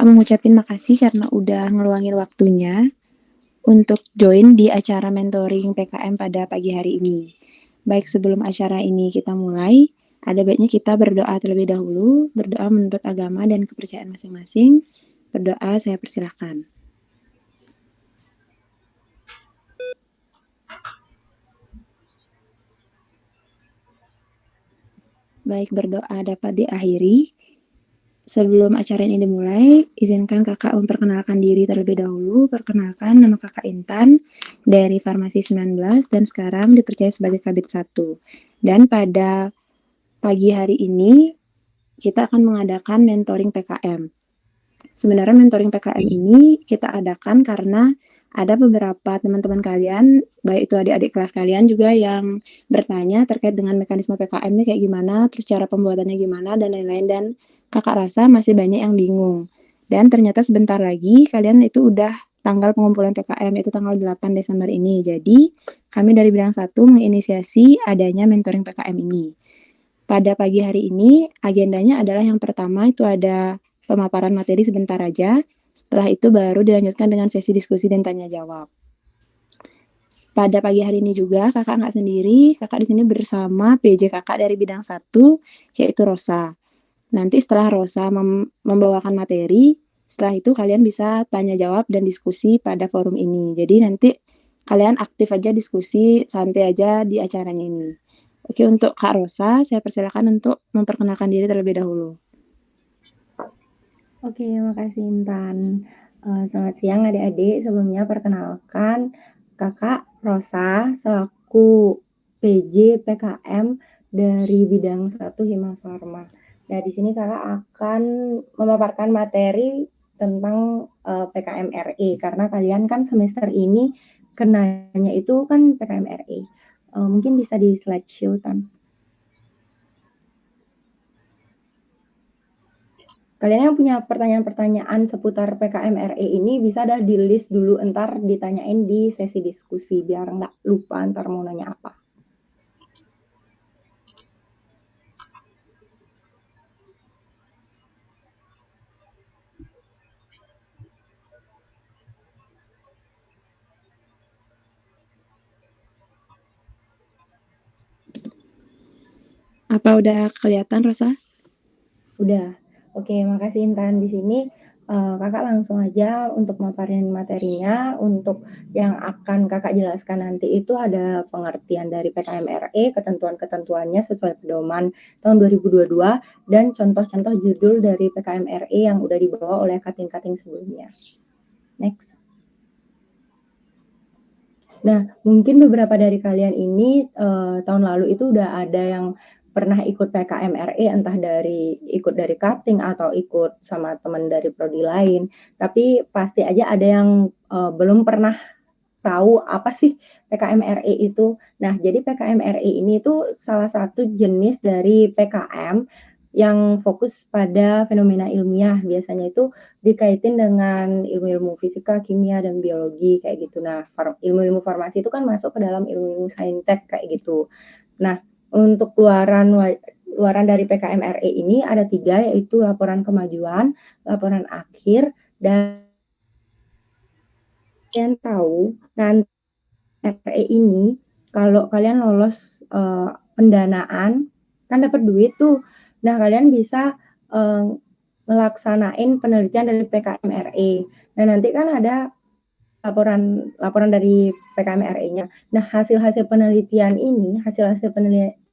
Mengucapin makasih karena udah ngeluangin waktunya untuk join di acara mentoring PKM pada pagi hari ini. Baik, sebelum acara ini kita mulai, ada baiknya kita berdoa terlebih dahulu, berdoa menurut agama dan kepercayaan masing-masing. Berdoa, saya persilahkan. Baik, berdoa dapat diakhiri. Sebelum acara ini dimulai, izinkan kakak memperkenalkan diri terlebih dahulu. Perkenalkan, nama kakak Intan dari Farmasi 19 dan sekarang dipercaya sebagai Kabit 1. Dan pada pagi hari ini, kita akan mengadakan mentoring PKM. Sebenarnya mentoring PKM ini kita adakan karena ada beberapa teman-teman kalian, baik itu adik-adik kelas kalian juga yang bertanya terkait dengan mekanisme PKM ini kayak gimana, terus cara pembuatannya gimana, dan lain-lain. Dan kakak rasa masih banyak yang bingung. Dan ternyata sebentar lagi kalian itu udah tanggal pengumpulan PKM, itu tanggal 8 Desember ini. Jadi kami dari Bidang 1 menginisiasi adanya mentoring PKM ini. Pada pagi hari ini agendanya adalah yang pertama itu ada pemaparan materi sebentar aja. Setelah itu baru dilanjutkan dengan sesi diskusi dan tanya jawab. Pada pagi hari ini juga kakak nggak sendiri, kakak di sini bersama PJ kakak dari bidang 1, yaitu Rosa. Nanti setelah Rosa membawakan materi, setelah itu kalian bisa tanya jawab dan diskusi pada forum ini. Jadi nanti kalian aktif aja diskusi, santai aja di acaranya ini. Oke, untuk Kak Rosa, saya persilakan untuk memperkenalkan diri terlebih dahulu. Oke, makasih Intan. Selamat siang adik-adik. Sebelumnya perkenalkan Kakak Rosa selaku PJ PKM dari bidang 1 Hima Farma. Nah, di sini Kakak akan memaparkan materi tentang PKM RE karena kalian kan semester ini kenanya itu kan PKM RE. Mungkin bisa di slideshow, Tan. Kalian yang punya pertanyaan-pertanyaan seputar PKM RE ini bisa dah di list dulu, entar ditanyain di sesi diskusi biar nggak lupa entar mau nanya apa. Apa udah kelihatan, Rosa? Udah. Oke, makasih Intan. Di sini kakak langsung aja untuk memaparin materinya. Untuk yang akan kakak jelaskan nanti itu ada pengertian dari PKM RE, ketentuan-ketentuannya sesuai pedoman tahun 2022, dan contoh-contoh judul dari PKM RE yang udah dibawa oleh kating-kating sebelumnya. Next. Nah, mungkin beberapa dari kalian ini tahun lalu itu udah ada yang pernah ikut PKM RE, entah ikut dari cutting atau ikut sama teman dari prodi lain. Tapi pasti aja ada yang belum pernah tahu apa sih PKM RE itu. Nah, jadi PKM RE ini tuh salah satu jenis dari PKM yang fokus pada fenomena ilmiah. Biasanya itu dikaitin dengan ilmu-ilmu fisika, kimia, dan biologi kayak gitu. Nah, ilmu-ilmu farmasi itu kan masuk ke dalam ilmu-ilmu saintek kayak gitu. Nah, untuk luaran dari PKM RE ini ada 3, yaitu laporan kemajuan, laporan akhir, dan kalian tahu nanti RE ini kalau kalian lolos pendanaan kan dapat duit tuh. Nah, kalian bisa ngelaksanain penelitian dari PKM RE. Nah, nanti kan ada laporan dari PKM RE-nya. Nah, hasil-hasil penelitian ini, hasil-hasil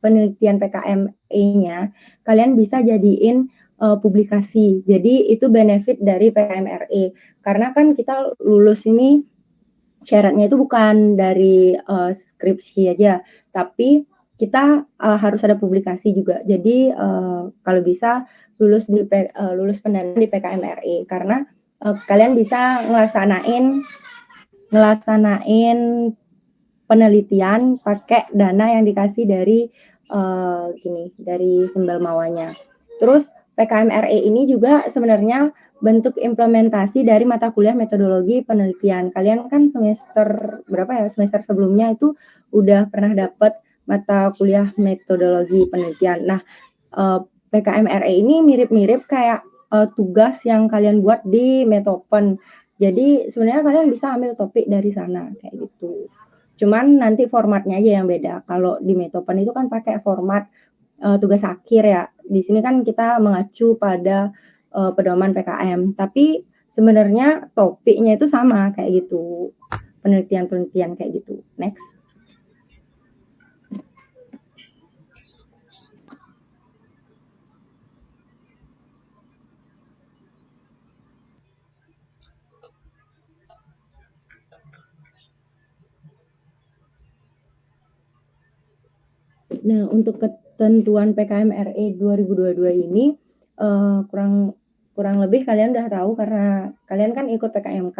penelitian PKM-nya, kalian bisa jadiin publikasi. Jadi itu benefit dari PKM RE. Karena kan kita lulus ini syaratnya itu bukan dari skripsi aja, tapi kita harus ada publikasi juga. Jadi kalau bisa lulus pendanaan di PKM RE karena kalian bisa ngelaksanain penelitian pakai dana yang dikasih dari dari Simbal Mawanya. Terus PKM RE ini juga sebenarnya bentuk implementasi dari mata kuliah metodologi penelitian. Kalian kan semester berapa ya? Semester sebelumnya itu udah pernah dapat mata kuliah metodologi penelitian. Nah, PKM RE ini mirip-mirip kayak tugas yang kalian buat di Metopen. Jadi sebenarnya kalian bisa ambil topik dari sana kayak gitu. Cuman nanti formatnya aja yang beda. Kalau di Metopen itu kan pakai format tugas akhir ya. Di sini kan kita mengacu pada pedoman PKM. Tapi sebenarnya topiknya itu sama kayak gitu. Penelitian-penelitian kayak gitu. Next. Nah, untuk ketentuan PKM RE 2022 ini kurang lebih kalian udah tahu karena kalian kan ikut PKMK.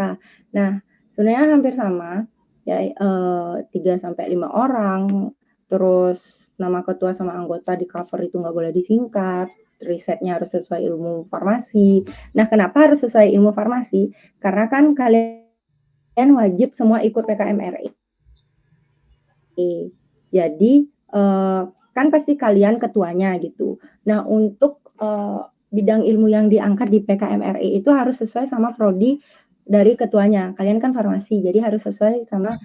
Nah, sebenarnya hampir sama ya 3 sampai 5 orang, terus nama ketua sama anggota di cover itu nggak boleh disingkat, risetnya harus sesuai ilmu farmasi. Nah, kenapa harus sesuai ilmu farmasi? Karena kan kalian wajib semua ikut PKM RE. Jadi, kan pasti kalian ketuanya gitu. Nah, untuk, bidang ilmu yang diangkat di PKM RI itu harus sesuai sama prodi dari ketuanya. Kalian kan farmasi, jadi harus sesuai sama,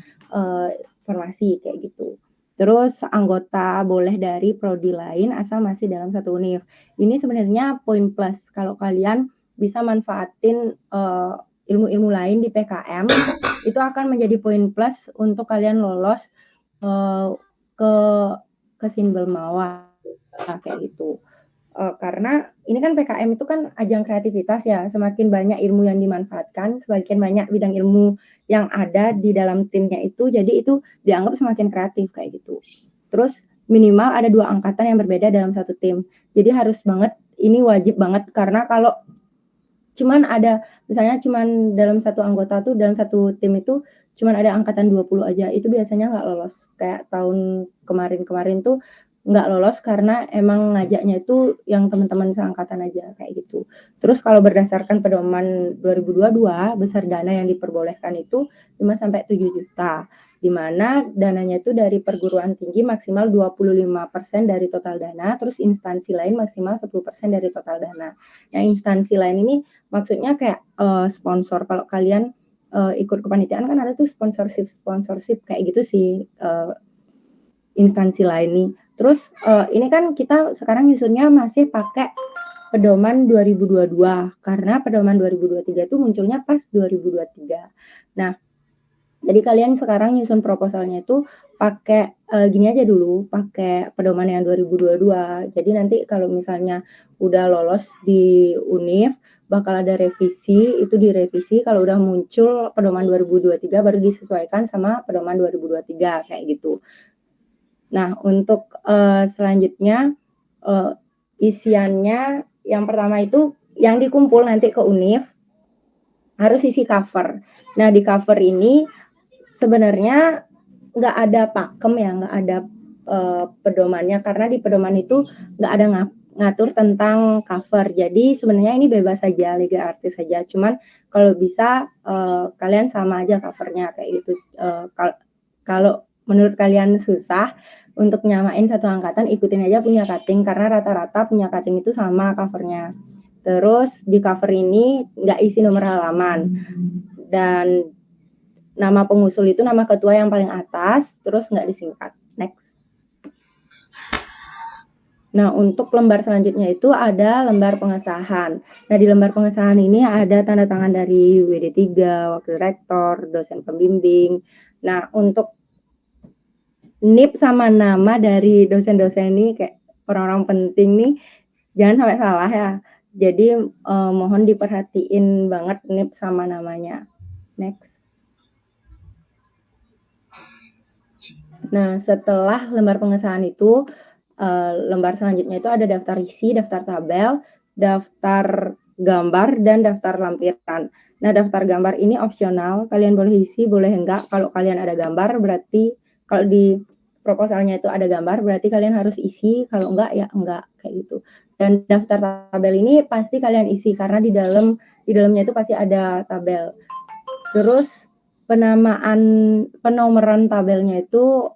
farmasi kayak gitu. Terus anggota boleh dari prodi lain asal masih dalam satu univ. Ini sebenarnya poin plus kalau kalian bisa manfaatin, ilmu-ilmu lain di PKM, itu akan menjadi poin plus untuk kalian lolos ke Sinbelmawa kayak gitu. Karena ini kan PKM itu kan ajang kreativitas ya, semakin banyak ilmu yang dimanfaatkan, semakin banyak bidang ilmu yang ada di dalam timnya itu, jadi itu dianggap semakin kreatif kayak gitu. Terus minimal ada 2 angkatan yang berbeda dalam satu tim. Jadi harus banget, ini wajib banget karena kalau misalnya dalam satu anggota tuh, dalam satu tim itu cuman ada angkatan 20 aja, itu biasanya nggak lolos. Kayak tahun kemarin tuh nggak lolos karena emang ngajaknya itu yang teman-teman seangkatan aja, kayak gitu. Terus kalau berdasarkan pedoman 2022, besar dana yang diperbolehkan itu 5 sampai 7 juta, di mana dananya itu dari perguruan tinggi maksimal 25% dari total dana, terus instansi lain maksimal 10% dari total dana. Nah, instansi lain ini maksudnya kayak sponsor. Kalau kalian ikut kepanitiaan kan ada tuh sponsorship kayak gitu sih instansi lain nih. Terus ini kan kita sekarang nyusunnya masih pakai pedoman 2022 karena pedoman 2023 itu munculnya pas 2023. Nah, jadi kalian sekarang nyusun proposalnya itu pakai gini aja dulu, pakai pedoman yang 2022. Jadi nanti kalau misalnya udah lolos di univ, bakal ada revisi, itu direvisi kalau udah muncul pedoman 2023 baru disesuaikan sama pedoman 2023 kayak gitu. Nah, untuk selanjutnya isiannya yang pertama itu yang dikumpul nanti ke univ harus isi cover. Nah, di cover ini sebenarnya nggak ada pakem ya, nggak ada pedomannya karena di pedoman itu nggak ada ngatur tentang cover. Jadi sebenarnya ini bebas saja, liga artis saja. Cuman kalau bisa kalian sama aja covernya kayak gitu. Kalau menurut kalian susah untuk nyamain satu angkatan, ikutin aja punya cutting karena rata-rata punya cutting itu sama covernya. Terus di cover ini nggak isi nomor halaman dan nama pengusul itu nama ketua yang paling atas, terus nggak disingkat. Next. Nah, untuk lembar selanjutnya itu ada lembar pengesahan. Nah, di lembar pengesahan ini ada tanda tangan dari WD3, wakil rektor, dosen pembimbing. Nah, untuk NIP sama nama dari dosen-dosen ini kayak orang-orang penting nih, jangan sampai salah ya. Jadi mohon diperhatiin banget NIP sama namanya. Next. Nah, setelah lembar pengesahan itu, lembar selanjutnya itu ada daftar isi, daftar tabel, daftar gambar, dan daftar lampiran. Nah, daftar gambar ini opsional, kalian boleh isi, boleh enggak. Kalau kalian ada gambar, berarti kalau di proposalnya itu ada gambar, berarti kalian harus isi, kalau enggak, ya enggak, kayak gitu. Dan daftar tabel ini pasti kalian isi, karena di dalamnya itu pasti ada tabel. Terus penomoran tabelnya itu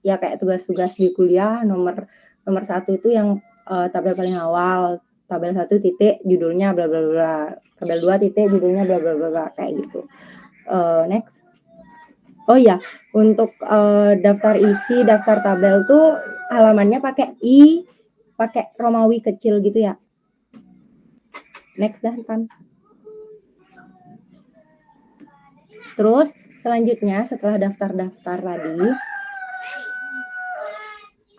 ya kayak tugas-tugas di kuliah nomor 1 itu yang tabel paling awal, tabel 1 titik judulnya bla bla bla, tabel 2 titik judulnya bla bla bla bla, kayak gitu. Next. Oh ya, untuk daftar isi, daftar tabel tuh halamannya pakai pakai Romawi kecil gitu ya. Next dah kan. Terus selanjutnya setelah daftar-daftar tadi,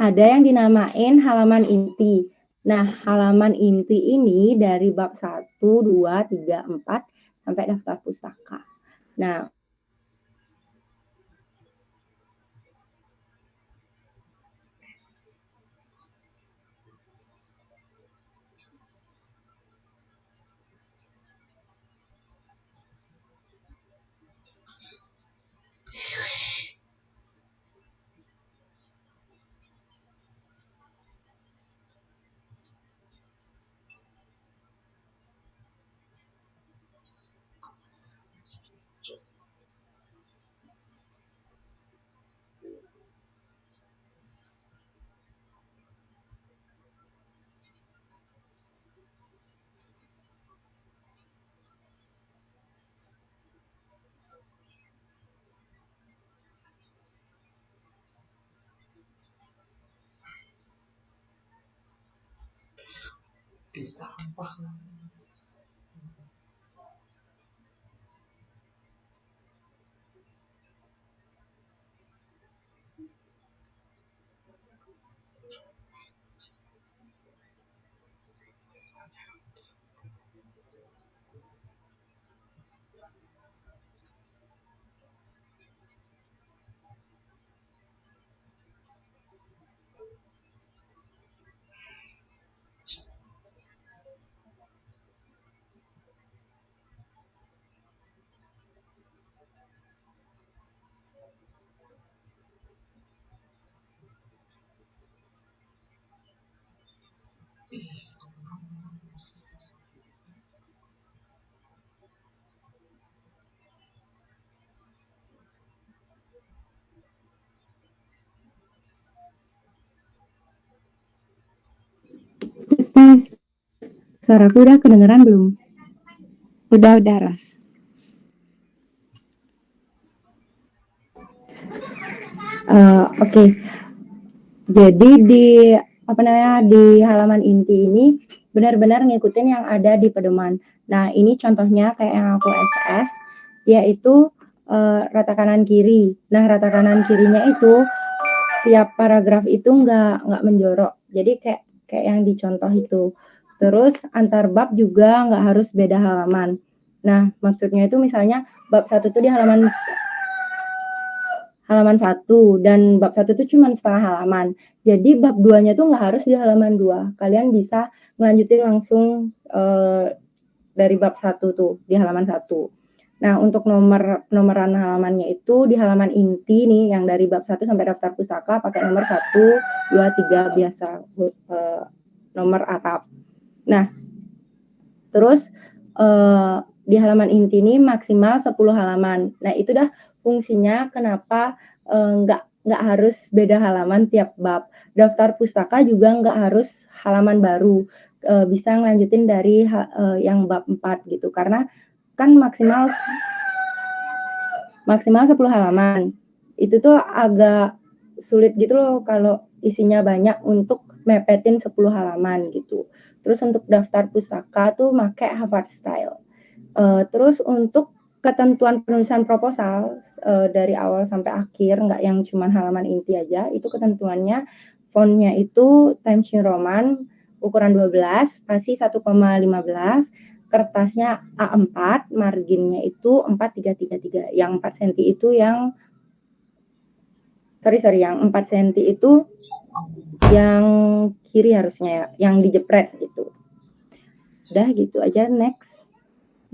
ada yang dinamain halaman inti. Nah, halaman inti ini dari bab 1, 2, 3, 4 sampai daftar pustaka. Nah, tes. Suaraku udah kedengeran belum? Udah, Ras. Oke. Jadi di halaman inti ini benar-benar ngikutin yang ada di pedoman. Nah, ini contohnya kayak yang aku SS, yaitu rata kanan kiri. Nah, rata kanan kirinya itu tiap paragraf itu nggak menjorok. Jadi kayak yang dicontoh itu. Terus antar bab juga nggak harus beda halaman. Nah, maksudnya itu misalnya bab 1 itu di halaman 1 dan bab 1 itu cuma setengah halaman. Jadi bab 2-nya tuh nggak harus di halaman 2. Kalian bisa ngelanjutin langsung dari bab 1 tuh di halaman 1. Nah, untuk nomoran halamannya itu di halaman inti nih yang dari bab 1 sampai daftar pustaka pakai nomor 1, 2, 3 biasa nomor atap. Nah, terus di halaman inti ini maksimal 10 halaman. Nah, itu dah fungsinya kenapa nggak harus beda halaman tiap bab. Daftar pustaka juga nggak harus halaman baru. Bisa ngelanjutin dari yang bab 4 gitu. Karena kan maksimal 10 halaman. Itu tuh agak sulit gitu loh kalau isinya banyak untuk mepetin 10 halaman gitu. Terus untuk daftar pustaka tuh pakai Harvard Style. Terus untuk ketentuan penulisan proposal dari awal sampai akhir, nggak yang cuma halaman inti aja, itu ketentuannya fontnya itu Times New Roman, ukuran 12, spasi 1,15, kertasnya A4, marginnya itu 4333. Yang 4 cm itu yang yang 4 cm itu yang kiri harusnya ya, yang dijepret gitu. Udah gitu aja, next.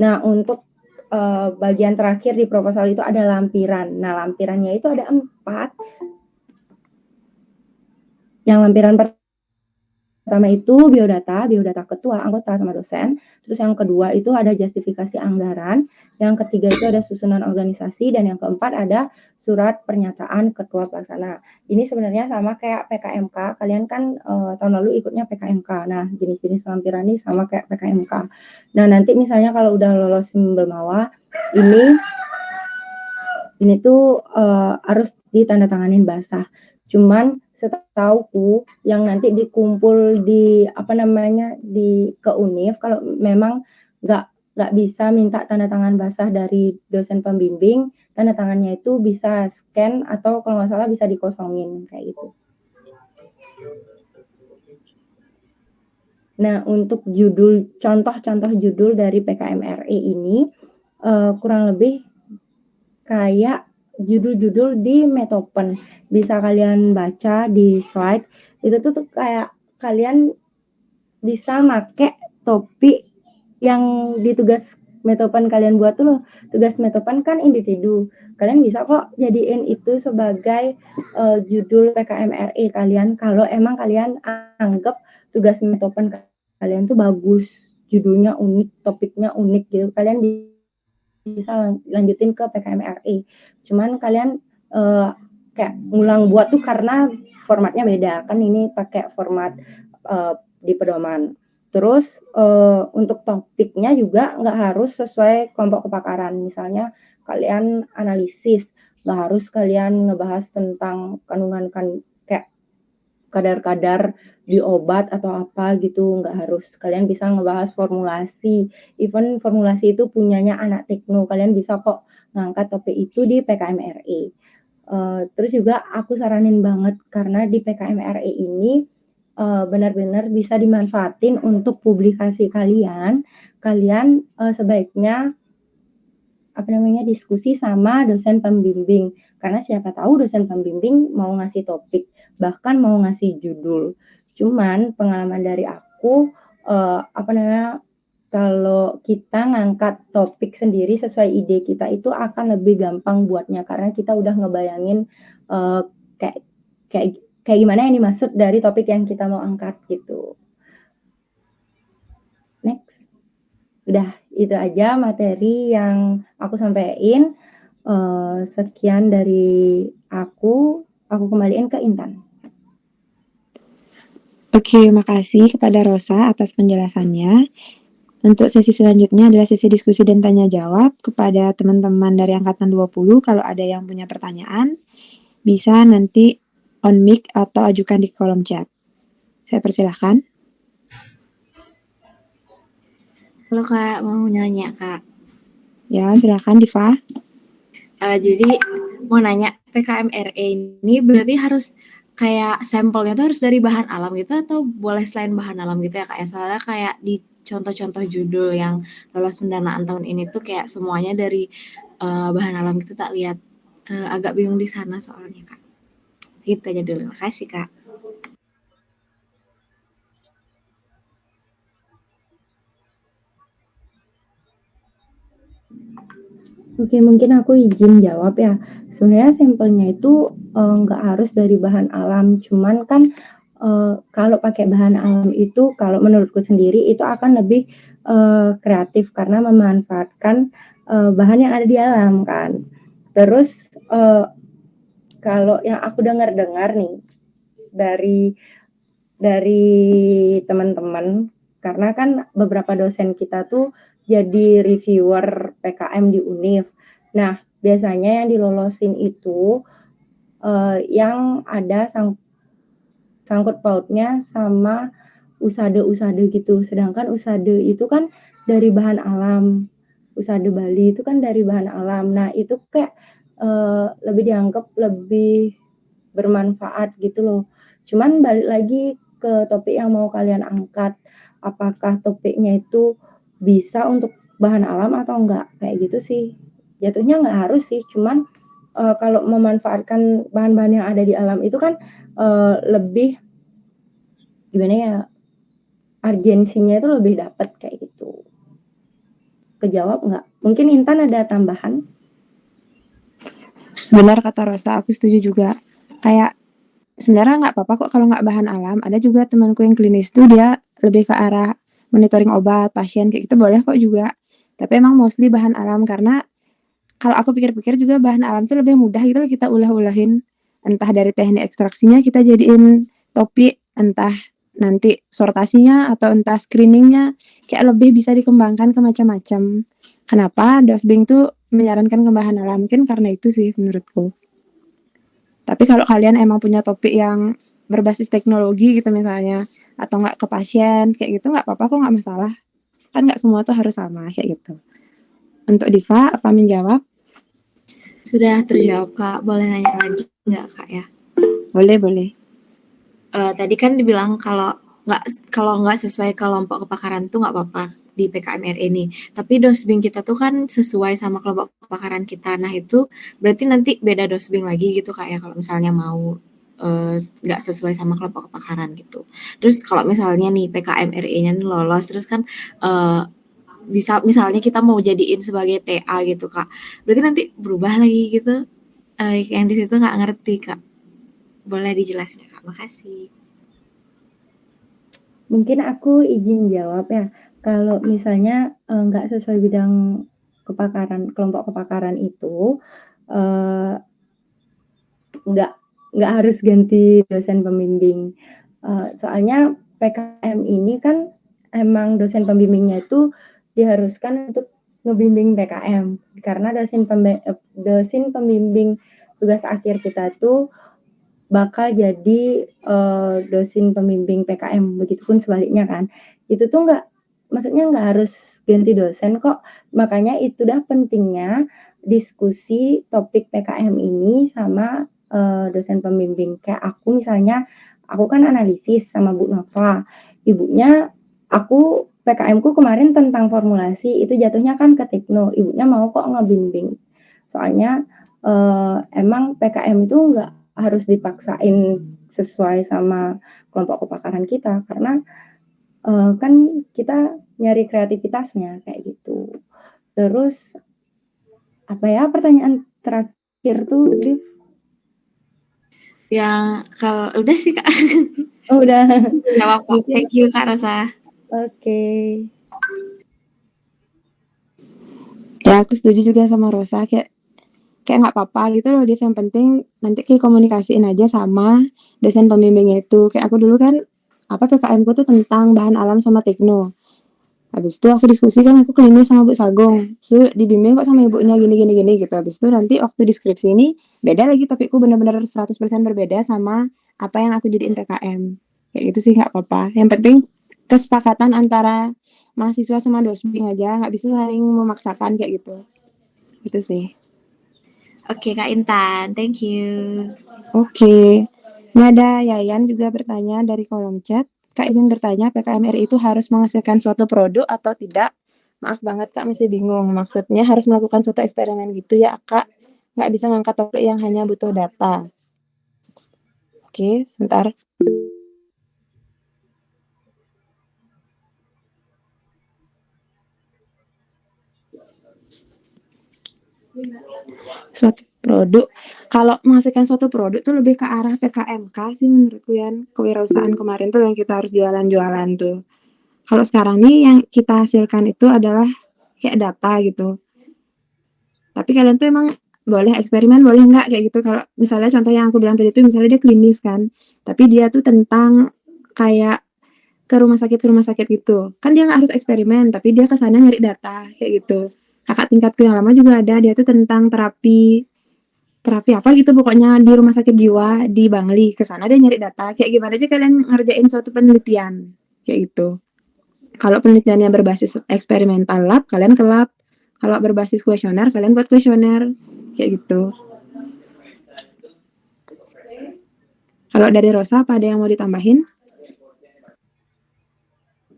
Nah, untuk bagian terakhir di proposal itu ada lampiran. Nah, lampirannya itu ada 4. Yang lampiran pertama pertama itu biodata ketua, anggota, sama dosen. Terus yang kedua itu ada justifikasi anggaran, yang ketiga itu ada susunan organisasi, dan yang keempat ada surat pernyataan ketua pelaksana. Ini sebenarnya sama kayak PKMK, kalian kan tahun lalu ikutnya PKMK. Nah, jenis-jenis lampiran ini sama kayak PKMK. Nah, nanti misalnya kalau udah lolos Simbel Mawar, ini tuh harus ditandatanganin basah. Cuman setauku yang nanti dikumpul di ke Univ, kalau memang nggak bisa minta tanda tangan basah dari dosen pembimbing, tanda tangannya itu bisa scan atau kalau nggak salah bisa dikosongin kayak gitu. Nah, untuk contoh judul dari PKMRE ini kurang lebih kayak judul-judul di Metopen. Bisa kalian baca di slide. Itu tuh kayak kalian bisa make topik yang di tugas Metopen kalian buat tuh loh. Tugas Metopen kan individu. Kalian bisa kok jadiin itu sebagai judul PKMRE kalian kalau emang kalian anggap tugas Metopen kalian tuh bagus, judulnya unik, topiknya unik gitu. Kalian bisa lanjutin ke PKMRE. Cuman kalian kayak ngulang buat tuh karena formatnya beda. Kan ini pakai format di pedoman. Terus untuk topiknya juga nggak harus sesuai kelompok kepakaran. Misalnya kalian analisis, nggak harus kalian ngebahas tentang kandungan kayak kadar-kadar di obat atau apa gitu, nggak harus. Kalian bisa ngebahas formulasi, even formulasi itu punyanya anak tekno, kalian bisa kok ngangkat topik itu di PKMRE. Terus juga aku saranin banget karena di PKMRE ini benar-benar bisa dimanfaatin untuk publikasi kalian sebaiknya diskusi sama dosen pembimbing, karena siapa tahu dosen pembimbing mau ngasih topik, bahkan mau ngasih judul. Cuman pengalaman dari aku kalau kita ngangkat topik sendiri sesuai ide kita itu akan lebih gampang buatnya, karena kita udah ngebayangin kayak gimana yang dimaksud dari topik yang kita mau angkat gitu. Next. Udah, itu aja materi yang aku sampaikan. Sekian dari aku kembaliin ke Intan. Oke, makasih kepada Rosa atas penjelasannya. Untuk sesi selanjutnya adalah sesi diskusi dan tanya jawab. Kepada teman-teman dari angkatan 20, kalau ada yang punya pertanyaan, bisa nanti on mic atau ajukan di kolom chat. Saya persilahkan. Halo Kak, mau nanya Kak. Ya, silakan Diva. Jadi mau nanya, PKMRE ini berarti harus kayak sampelnya tuh harus dari bahan alam gitu atau boleh selain bahan alam gitu ya Kak ya? Soalnya kayak di contoh-contoh judul yang lolos pendanaan tahun ini tuh kayak semuanya dari bahan alam gitu, tak lihat. Agak bingung di sana soalnya Kak. Gitu aja dulu, makasih Kak. Oke, mungkin aku izin jawab ya. Sebenarnya sampelnya itu nggak harus dari bahan alam, cuman kan kalau pakai bahan alam itu, kalau menurutku sendiri itu akan lebih kreatif karena memanfaatkan bahan yang ada di alam kan. Terus kalau yang aku dengar nih dari teman-teman, karena kan beberapa dosen kita tuh jadi reviewer PKM di Univ. Nah, biasanya yang dilolosin itu yang ada sangkut pautnya sama usade gitu. Sedangkan usade itu kan dari bahan alam. Usade Bali itu kan dari bahan alam. Nah, itu kayak lebih dianggap lebih bermanfaat gitu loh. Cuman balik lagi ke topik yang mau kalian angkat. Apakah topiknya itu bisa untuk bahan alam atau enggak? Kayak gitu sih. Jatuhnya enggak harus sih, cuman kalau memanfaatkan bahan-bahan yang ada di alam itu kan lebih gimana ya, urgensinya itu lebih dapat kayak gitu. Kejawab enggak? Mungkin Intan ada tambahan? Benar kata Rosa, aku setuju juga. Kayak sebenarnya nggak apa-apa kok kalau nggak bahan alam. Ada juga temanku yang klinis tuh dia lebih ke arah monitoring obat, pasien kayak gitu boleh kok juga. Tapi emang mostly bahan alam karena kalau aku pikir-pikir juga bahan alam tuh lebih mudah gitu loh kita ulah-ulahin. Entah dari teknik ekstraksinya kita jadiin topi, entah nanti sortasinya atau entah screeningnya kayak lebih bisa dikembangkan ke macam-macam. Kenapa Dosbing tuh menyarankan ke bahan alam? Mungkin karena itu sih menurutku. Tapi kalau kalian emang punya topik yang berbasis teknologi gitu misalnya, atau nggak ke pasien kayak gitu nggak apa-apa kok, nggak masalah. Kan nggak semua tuh harus sama kayak gitu. Untuk Diva, apa menjawab? Sudah terjawab, Kak. Boleh nanya lagi nggak, Kak, ya? Boleh, boleh. Tadi kan dibilang kalau nggak sesuai kelompok kepakaran tuh nggak apa-apa di PKMRE ini. Tapi dosbing kita tuh kan sesuai sama kelompok kepakaran kita. Nah itu berarti nanti beda dosbing lagi gitu Kak ya kalau misalnya mau nggak sesuai sama kelompok kepakaran gitu. Terus kalau misalnya nih PKMRE-nya lolos terus kan bisa misalnya kita mau jadiin sebagai TA gitu Kak. Berarti nanti berubah lagi gitu. Yang di situ nggak ngerti Kak. Boleh dijelasin ya Kak? Makasih. Mungkin aku izin jawab ya, kalau misalnya, nggak sesuai bidang kelompok kepakaran itu, eee, nggak nggak harus ganti dosen pembimbing. Soalnya PKM ini kan emang dosen pembimbingnya itu diharuskan untuk ngebimbing PKM, karena dosen pembimbing tugas akhir kita tuh bakal jadi, dosen pembimbing PKM, begitupun sebaliknya kan. Itu tuh maksudnya nggak harus ganti dosen kok, makanya itu dah pentingnya diskusi topik PKM ini sama, dosen pembimbing. Kayak aku misalnya, aku kan analisis sama Bu Nova, ibunya aku PKM-ku kemarin tentang formulasi, itu jatuhnya kan ke tekno, ibunya mau kok ngebimbing. Soalnya, emang PKM itu nggak harus dipaksain sesuai sama kelompok kepakaran kita, karena, kan kita nyari kreativitasnya, kayak gitu. Terus, apa ya pertanyaan terakhir tuh, Div? Kalau udah sih Kak. Oh udah. Jawab Kak. Mungkin Thank you Kak Rosa. oke. Ya aku setuju juga sama Rosa kayak kayak nggak apa-apa gitu loh Div, yang penting nanti kayak komunikasiin aja sama dosen pembimbingnya itu. Kayak aku dulu kan apa PKM-ku tuh tentang bahan alam sama tekno. Habis itu aku diskusi kan aku klinis sama Bu Sagong. Terus dibimbing kok sama ibunya gini gini gini gitu. Habis itu nanti waktu deskripsi ini beda lagi topikku benar-benar 100% berbeda sama apa yang aku jadiin PKM. Kayak gitu sih nggak apa-apa. Yang penting kesepakatan antara mahasiswa sama dosen aja, nggak bisa saling memaksakan kayak gitu. Itu sih. Oke Kak Intan, thank you. Oke. Ini ada Yayan juga bertanya dari kolom chat. Kak izin bertanya, PKMRI itu harus menghasilkan suatu produk atau tidak? Maaf banget Kak, masih bingung. Maksudnya harus melakukan suatu eksperimen gitu ya Kak? Nggak bisa ngangkat topik yang hanya butuh data. Oke, sebentar. Suatu produk. Kalau menghasilkan suatu produk tuh lebih ke arah PKMK sih menurutku ya. Kewirausahaan kemarin tuh yang kita harus jualan-jualan tuh. Kalau sekarang nih yang kita hasilkan itu adalah kayak data gitu. Tapi kalian tuh emang boleh eksperimen, boleh nggak kayak gitu. Kalau misalnya contoh yang aku bilang tadi tuh misalnya dia klinis kan, tapi dia tuh tentang kayak ke rumah sakit gitu. Kan dia nggak harus eksperimen, tapi dia ke sana nyari data kayak gitu. Kakak tingkatku yang lama juga ada, dia tuh tentang terapi terapi apa gitu pokoknya di rumah sakit jiwa di Bangli. Ke sana dia nyari data. Kayak gimana aja kalian ngerjain suatu penelitian kayak gitu. Kalau penelitiannya berbasis eksperimental lab, kalian ke lab. Kalau berbasis kuesioner, kalian buat kuesioner. Kayak gitu. Kalau dari Rosa, apa ada yang mau ditambahin?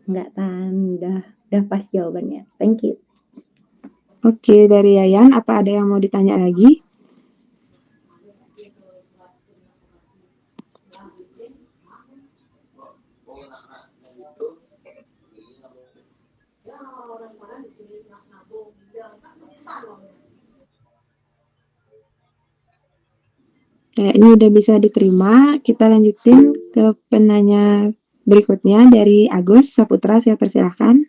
Nggak tahan, udah pas jawabannya. Thank you. Oke, dari Yayan, apa ada yang mau ditanya lagi? Kayaknya udah bisa diterima. Kita lanjutin ke penanya berikutnya dari Agus Saputra. Saya persilahkan.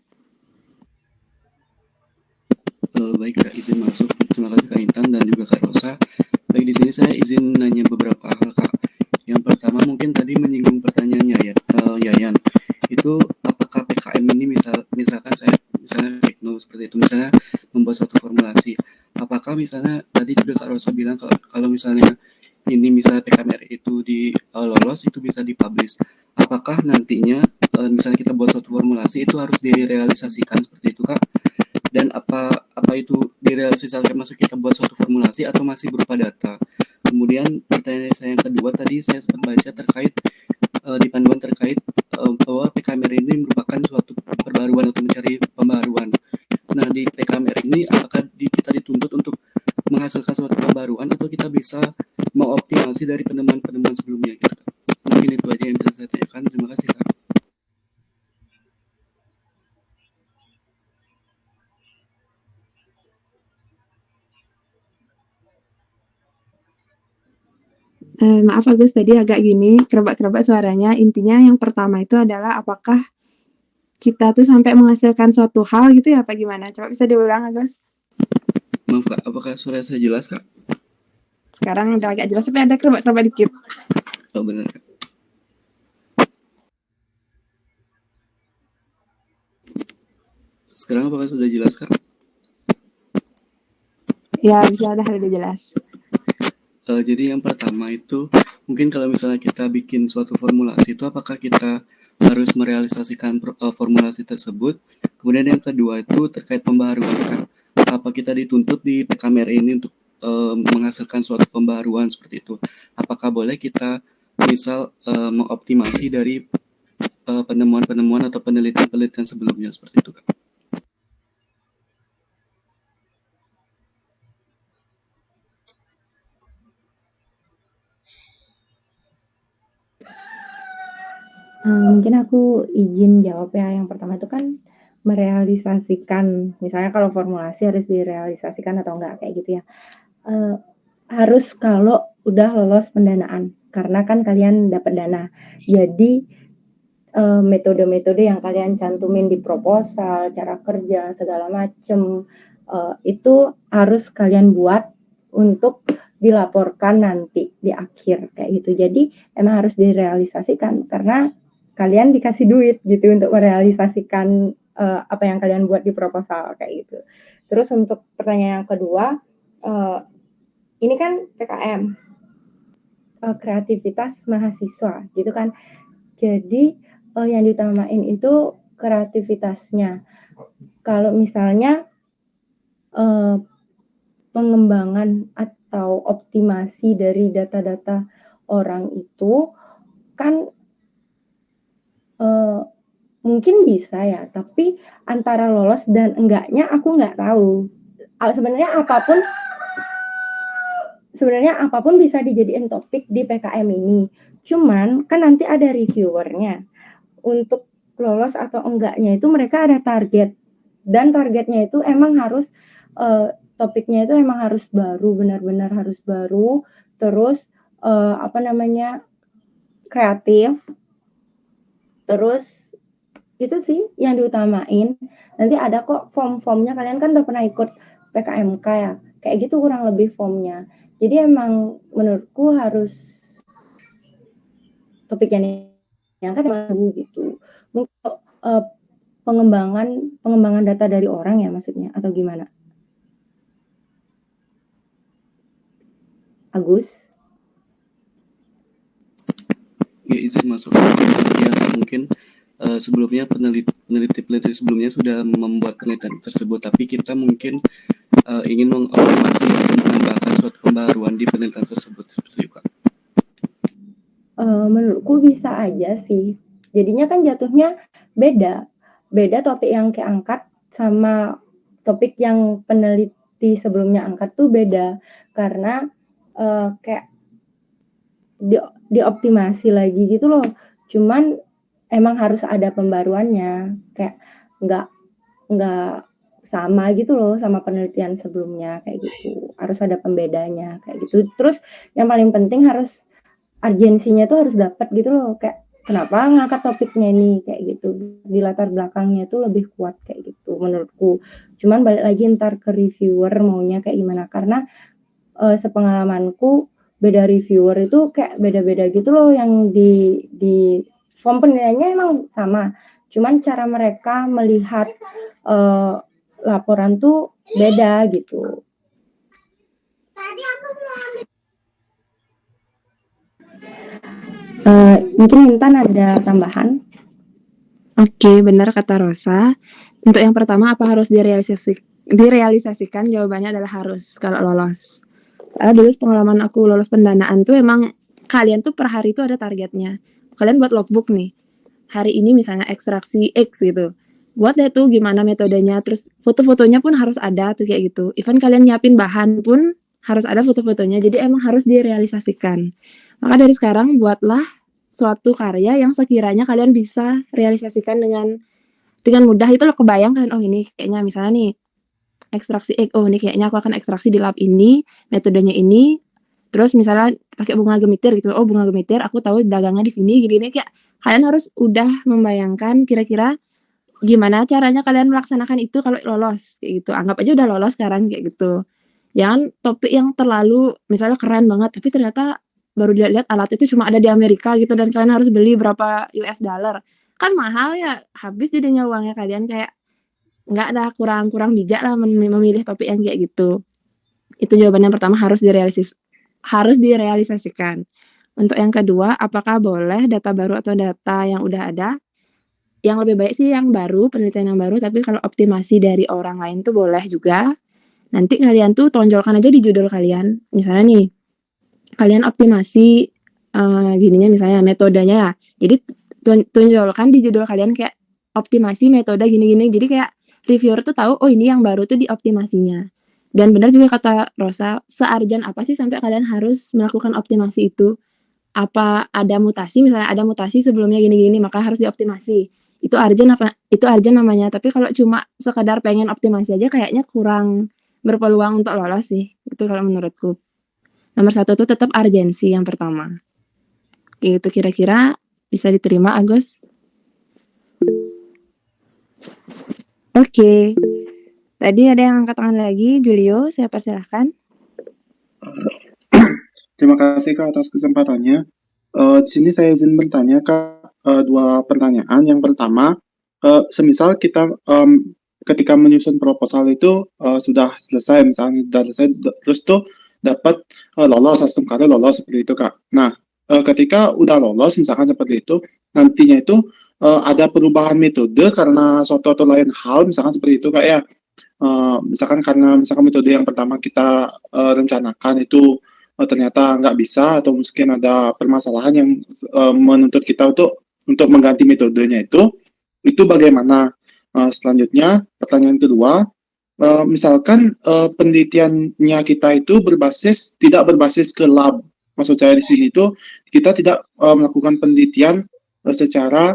Baik Kak, izin masuk. Terima kasih Kak Intan dan juga Kak Rosa. Baik, di sini saya izin nanya beberapa hal Kak. Yang pertama mungkin tadi menyinggung pertanyaannya ya, Yayan. Itu apakah PKM ini misalkan saya misalnya tekno seperti itu, misalnya membuat suatu formulasi. Apakah misalnya tadi juga Kak Rosa bilang kalau misalnya ini misalnya PKMR itu lolos itu bisa dipublish. Apakah nantinya misalnya kita buat suatu formulasi itu harus direalisasikan seperti itu Kak? Dan apa itu direalisasikan masuk kita buat suatu formulasi atau masih berupa data? Kemudian pertanyaan saya yang kedua tadi saya sempat baca terkait di panduan terkait bahwa PKMR ini merupakan suatu perbaruan atau mencari pembaruan. Nah di PKMR ini apakah kita dituntut untuk menghasilkan suatu pembaruan atau kita bisa mengoptimasi dari penemuan-penemuan sebelumnya gitu Kak? Mungkin itu aja yang bisa saya tanyakan. Terima kasih Kak. Maaf Agus, tadi agak gini, kerebak-kerebak suaranya. Intinya yang pertama itu adalah apakah kita tuh sampai menghasilkan suatu hal gitu ya, apa gimana? Coba bisa diulang Agus. Maaf Kak, apakah suara saya jelas Kak? Sekarang udah agak jelas, tapi ada kerebak-kerebak dikit. Oh benar Kak. Sekarang apakah sudah jelas Kak? Ya, bisa udah lebih jelas. Jadi yang pertama itu mungkin kalau misalnya kita bikin suatu formulasi itu apakah kita harus merealisasikan formulasi tersebut. Kemudian yang kedua itu terkait pembaharuan Kak. Apa kita dituntut di PKMR ini untuk menghasilkan suatu pembaharuan seperti itu. Apakah boleh kita misal mengoptimasi dari penemuan-penemuan atau penelitian-penelitian sebelumnya seperti itu Kak. Mungkin aku izin jawab ya. Yang pertama itu kan merealisasikan, misalnya kalau formulasi harus direalisasikan atau enggak kayak gitu ya. Harus kalau udah lolos pendanaan, karena kan kalian dapat dana. Jadi metode-metode yang kalian cantumin di proposal, cara kerja segala macem itu harus kalian buat untuk dilaporkan nanti di akhir kayak gitu. Jadi emang harus direalisasikan karena kalian dikasih duit gitu untuk merealisasikan apa yang kalian buat di proposal kayak gitu. Terus untuk pertanyaan yang kedua, ini kan PKM kreativitas mahasiswa gitu kan. Jadi yang diutamain itu kreativitasnya. Kalau misalnya pengembangan atau optimasi dari data-data orang itu kan mungkin bisa ya, tapi antara lolos dan enggaknya aku nggak tahu. Sebenarnya apapun bisa dijadiin topik di PKM ini. Cuman kan nanti ada reviewernya. Untuk lolos atau enggaknya itu mereka ada target. Dan targetnya itu emang harus topiknya itu emang harus baru, benar-benar harus baru. Terus kreatif. Terus itu sih yang diutamain. Nanti ada kok form-formnya, kalian kan udah pernah ikut PKMK ya, kayak gitu kurang lebih formnya. Jadi emang menurutku harus topik yang kan gitu. Mungkin pengembangan data dari orang ya maksudnya atau gimana? Agus? Ya izin masuk. Ya mungkin sebelumnya peneliti sebelumnya sudah membuat penelitian tersebut, tapi kita mungkin ingin mengoptimasi atau menambahkan suatu pembaruan di penelitian tersebut seperti itu Kak. Menurutku bisa aja sih. Jadinya kan jatuhnya beda topik yang keangkat sama topik yang peneliti sebelumnya angkat tuh beda karena kayak dioptimasi lagi gitu loh. Cuman emang harus ada pembaruannya, kayak nggak sama gitu loh sama penelitian sebelumnya kayak gitu. Harus ada pembedanya kayak gitu. Terus yang paling penting harus urgensinya tuh harus dapat gitu loh, kayak kenapa ngangkat topiknya ini kayak gitu. Di latar belakangnya tuh lebih kuat kayak gitu menurutku. Cuman balik lagi ntar ke reviewer maunya kayak gimana karena sepengalamanku beda reviewer itu kayak beda-beda gitu loh yang di form penilaiannya emang sama. Cuman cara mereka melihat laporan tuh beda gitu. Mungkin Intan ada tambahan? Oke, benar kata Rosa. Untuk yang pertama apa harus direalisasikan? Jawabannya adalah harus kalau lolos. Dulu pengalaman aku lolos pendanaan tuh emang kalian tuh per hari itu ada targetnya. Kalian buat logbook nih. Hari ini misalnya ekstraksi X gitu. Buat deh tuh gimana metodenya, terus foto-fotonya pun harus ada tuh kayak gitu. Even kalian nyiapin bahan pun harus ada foto-fotonya. Jadi emang harus direalisasikan. Maka dari sekarang buatlah suatu karya yang sekiranya kalian bisa realisasikan dengan mudah. Itu lo kebayang kan, oh ini kayaknya misalnya nih ekstraksi egg, oh ini kayaknya aku akan ekstraksi di lab ini, metodenya ini, terus misalnya pakai bunga gemitir gitu, oh bunga gemitir aku tahu dagangnya di sini gini-gini, kayak kalian harus udah membayangkan kira-kira gimana caranya kalian melaksanakan itu kalau lolos kayak gitu. Anggap aja udah lolos sekarang kayak gitu. Jangan topik yang terlalu misalnya keren banget tapi ternyata baru dilihat alat itu cuma ada di Amerika gitu dan kalian harus beli berapa US dollar. Kan mahal ya, habis jadinya uangnya kalian, kayak nggak ada, kurang bijak lah memilih topik yang kayak gitu. Itu jawaban yang pertama, harus direalisasikan. Untuk yang kedua, apakah boleh data baru atau data yang udah ada? Yang lebih baik sih yang baru, penelitian yang baru, tapi kalau optimasi dari orang lain tuh boleh juga. Nanti kalian tuh tonjolkan aja di judul kalian. Misalnya nih, kalian optimasi gininya misalnya metodenya ya. Jadi tunjolkan di judul kalian kayak optimasi metode gini-gini. Jadi kayak reviewer tuh tahu, oh ini yang baru tuh di optimasinya. Dan benar juga kata Rosa, searjan apa sih sampai kalian harus melakukan optimasi itu? Apa ada mutasi, misalnya ada mutasi sebelumnya gini-gini, maka harus dioptimasi. Itu urgent apa? Itu urgent namanya. Tapi kalau cuma sekadar pengen optimasi aja kayaknya kurang berpeluang untuk lolos sih. Itu kalau menurutku. Nomor 1 tuh tetap urgensi yang pertama. Itu kira-kira bisa diterima, Agus? Oke. Tadi ada yang angkat tangan lagi, Julio, saya persilahkan. Terima kasih Kak atas kesempatannya. Di sini saya izin bertanya Kak, 2 pertanyaan. Yang pertama, semisal kita ketika menyusun proposal itu sudah selesai, misalnya sudah selesai, terus tuh dapat lolos, sistem karya lolos seperti itu Kak. Nah, ketika udah lolos misalkan seperti itu, nantinya itu ada perubahan metode karena suatu atau lain hal, misalkan seperti itu Kak ya. Misalkan karena metode yang pertama kita rencanakan itu ternyata nggak bisa atau mungkin ada permasalahan yang menuntut kita untuk mengganti metodenya itu bagaimana? Selanjutnya pertanyaan kedua, misalkan penelitiannya kita itu tidak berbasis ke lab. Maksud saya di sini itu kita tidak melakukan penelitian secara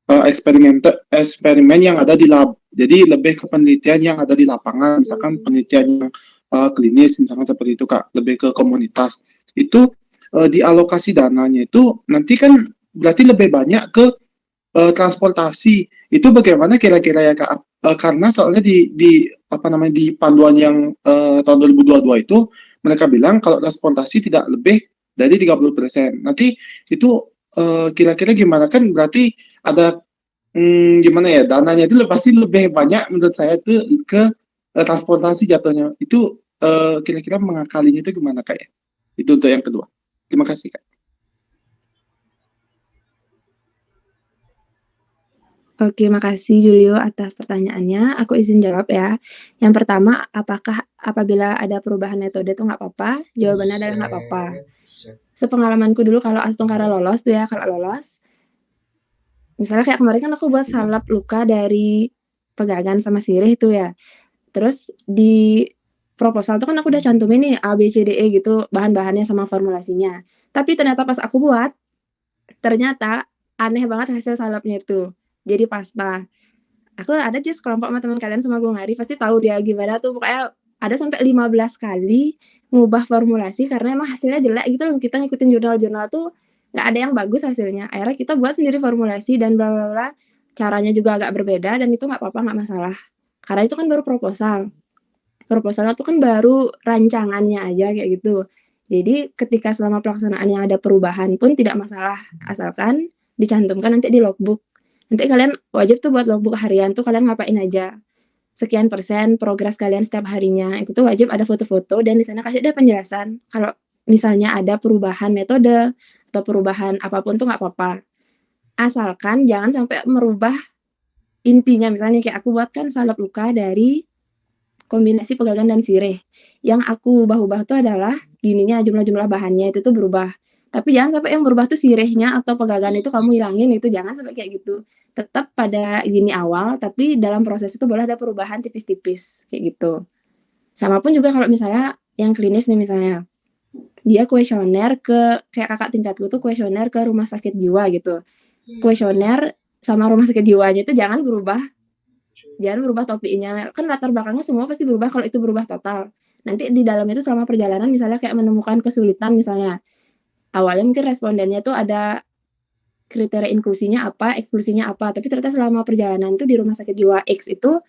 eksperimen yang ada di lab. Jadi lebih ke penelitian yang ada di lapangan, misalkan penelitian yang klinis, misalkan seperti itu Kak, lebih ke komunitas. Itu dialokasi dananya itu nanti kan berarti lebih banyak ke transportasi. Itu bagaimana kira-kira ya Kak? Karena soalnya di panduan yang tahun 2022 itu mereka bilang kalau transportasi tidak lebih dari 30%. Nanti itu kira-kira gimana, kan berarti ada gimana ya, dananya itu pasti lebih banyak menurut saya itu ke transportasi jatuhnya. Itu kira-kira mengakalinya itu gimana Kak ya? Itu untuk yang kedua. Terima kasih Kak. Oke, makasih Julio atas pertanyaannya. Aku izin jawab ya. Yang pertama, apakah apabila ada perubahan metode itu nggak apa-apa? Jawabannya adalah nggak apa-apa. Sepengalamanku dulu kalau Astungkara lolos tuh ya, kalau lolos, misalnya kayak kemarin kan aku buat salep luka dari pegangan sama sirih tuh ya. Terus di proposal tuh kan aku udah cantumin nih A, B, C, D, E gitu, bahan-bahannya sama formulasinya. Tapi ternyata pas aku buat, ternyata aneh banget hasil salepnya itu. Jadi pasta. Aku ada aja sekelompok sama teman kalian sama Gung Hari, pasti tahu dia gimana tuh, pokoknya ada sampai 15 kali ngubah formulasi karena emang hasilnya jelek gitu loh, kita ngikutin jurnal-jurnal tuh nggak ada yang bagus hasilnya. Akhirnya kita buat sendiri formulasi dan bla bla bla, caranya juga agak berbeda dan itu nggak apa-apa, nggak masalah. Karena itu kan baru proposal. Proposalnya tuh kan baru rancangannya aja kayak gitu. Jadi ketika selama pelaksanaannya ada perubahan pun tidak masalah, asalkan dicantumkan nanti di logbook. Nanti kalian wajib tuh buat logbook harian tuh kalian ngapain aja. Sekian persen progres kalian setiap harinya. Itu tuh wajib ada foto-foto dan di sana kasih deh penjelasan. Kalau misalnya ada perubahan metode atau perubahan apapun tuh nggak apa-apa. Asalkan jangan sampai merubah intinya. Misalnya kayak aku buat kan salep luka dari kombinasi pegagan dan sirih. Yang aku ubah-ubah tuh adalah gininya jumlah-jumlah bahannya itu tuh berubah. Tapi jangan sampai yang berubah tuh sirihnya atau pegagan itu kamu hilangin, itu jangan sampai kayak gitu. Tetap pada gini awal, tapi dalam proses itu boleh ada perubahan tipis-tipis kayak gitu. Sama pun juga kalau misalnya yang klinis nih misalnya, dia kuesioner ke kayak kakak tingkatku tuh kuesioner ke rumah sakit jiwa gitu. Kuesioner sama rumah sakit jiwanya itu jangan berubah topiknya, kan latar belakangnya semua pasti berubah kalau itu berubah total. Nanti di dalam itu selama perjalanan misalnya kayak menemukan kesulitan misalnya, awalnya mungkin respondennya tuh ada kriteria inklusinya apa, eksklusinya apa, tapi ternyata selama perjalanan tuh di rumah sakit jiwa X itu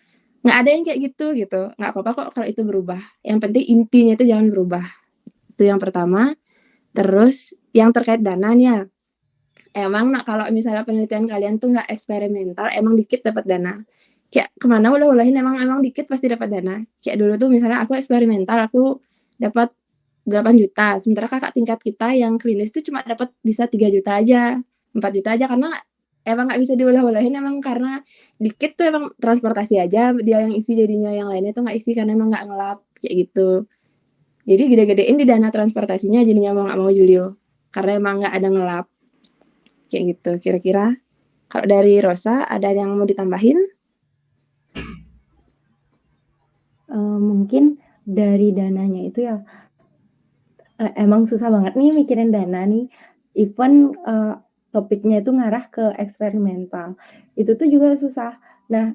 nggak ada yang kayak gitu, nggak apa-apa kok kalau itu berubah. Yang penting intinya itu jangan berubah. Itu yang pertama. Terus yang terkait dana nih ya, emang kalau misalnya penelitian kalian tuh nggak eksperimental, emang dikit dapat dana. Kayak kemana ulah-ulahin emang dikit pasti dapat dana. Kayak dulu tuh misalnya aku eksperimental, aku dapat 8 juta. Sementara kakak tingkat kita yang klinis tuh cuma dapat bisa 3 juta aja, 4 juta aja karena emang nggak bisa diulah-ulahin emang karena dikit tuh emang transportasi aja dia yang isi jadinya yang lainnya tuh nggak isi karena emang nggak ngelap kayak gitu. Jadi gede-gedein di dana transportasinya jadinya mau nggak mau Julio karena emang nggak ada ngelap kayak gitu. Kira-kira kalau dari Rosa ada yang mau ditambahin? Mungkin dari dananya itu ya, emang susah banget nih mikirin dana nih, even, topiknya itu ngarah ke eksperimental, itu tuh juga susah. Nah,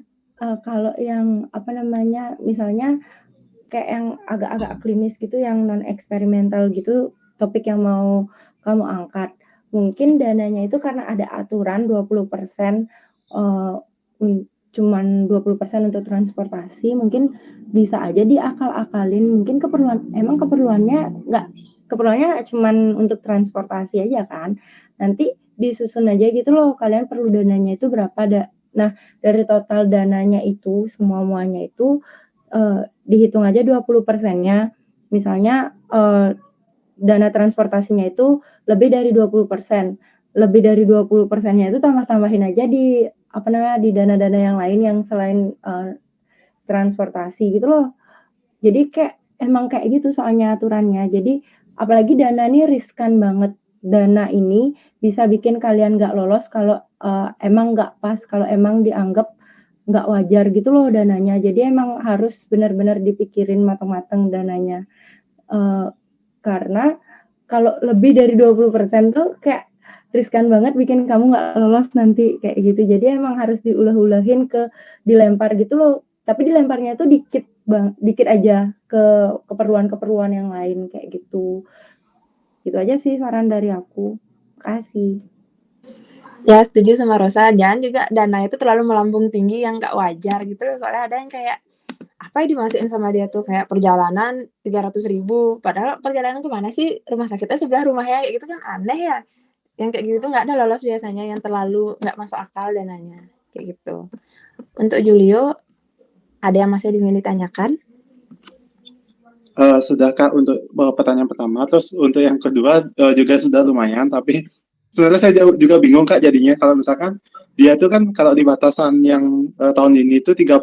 kalau yang, apa namanya, misalnya kayak yang agak-agak klinis gitu, yang non eksperimental gitu, topik yang mau kamu angkat, mungkin dananya itu karena ada aturan 20%, eee, cuman 20% untuk transportasi, mungkin bisa aja diakal-akalin, mungkin keperluannya cuman untuk transportasi aja kan, nanti disusun aja gitu loh, kalian perlu dananya itu berapa nah, dari total dananya itu, semua-muanya itu, dihitung aja 20%-nya, misalnya, dana transportasinya itu lebih dari 20%, lebih dari 20%-nya itu tambah-tambahin aja di, apa namanya, di dana-dana yang lain yang selain, transportasi gitu loh. Jadi emang kayak gitu soalnya aturannya. Jadi apalagi dana ini riskan banget. Dana ini bisa bikin kalian nggak lolos kalau, emang nggak pas, kalau emang dianggap nggak wajar gitu loh dananya. Jadi emang harus benar-benar dipikirin mateng-mateng dananya. Karena kalau lebih dari 20% tuh kayak riskan banget bikin kamu nggak lolos nanti, kayak gitu. Jadi emang harus diulah-ulahin dilempar gitu loh, tapi dilemparnya itu dikit aja ke keperluan-keperluan yang lain, kayak gitu. Gitu aja sih saran dari aku. Makasih. Ya setuju sama Rosa, jangan juga dana itu terlalu melambung tinggi yang nggak wajar gitu loh, soalnya ada yang kayak apa yang dimasukin sama dia tuh kayak perjalanan 300.000 padahal perjalanan kemana sih, rumah sakitnya sebelah rumahnya kayak gitu kan aneh ya. Yang kayak gitu tuh nggak ada lolos biasanya, yang terlalu nggak masuk akal dananya kayak gitu. Untuk Julio ada yang masih ingin ditanyakan? Sudah Kak untuk pertanyaan pertama, terus untuk yang kedua juga sudah lumayan, tapi sebenarnya saya juga bingung Kak jadinya kalau misalkan dia tuh kan kalau di batasan yang tahun ini itu 30%,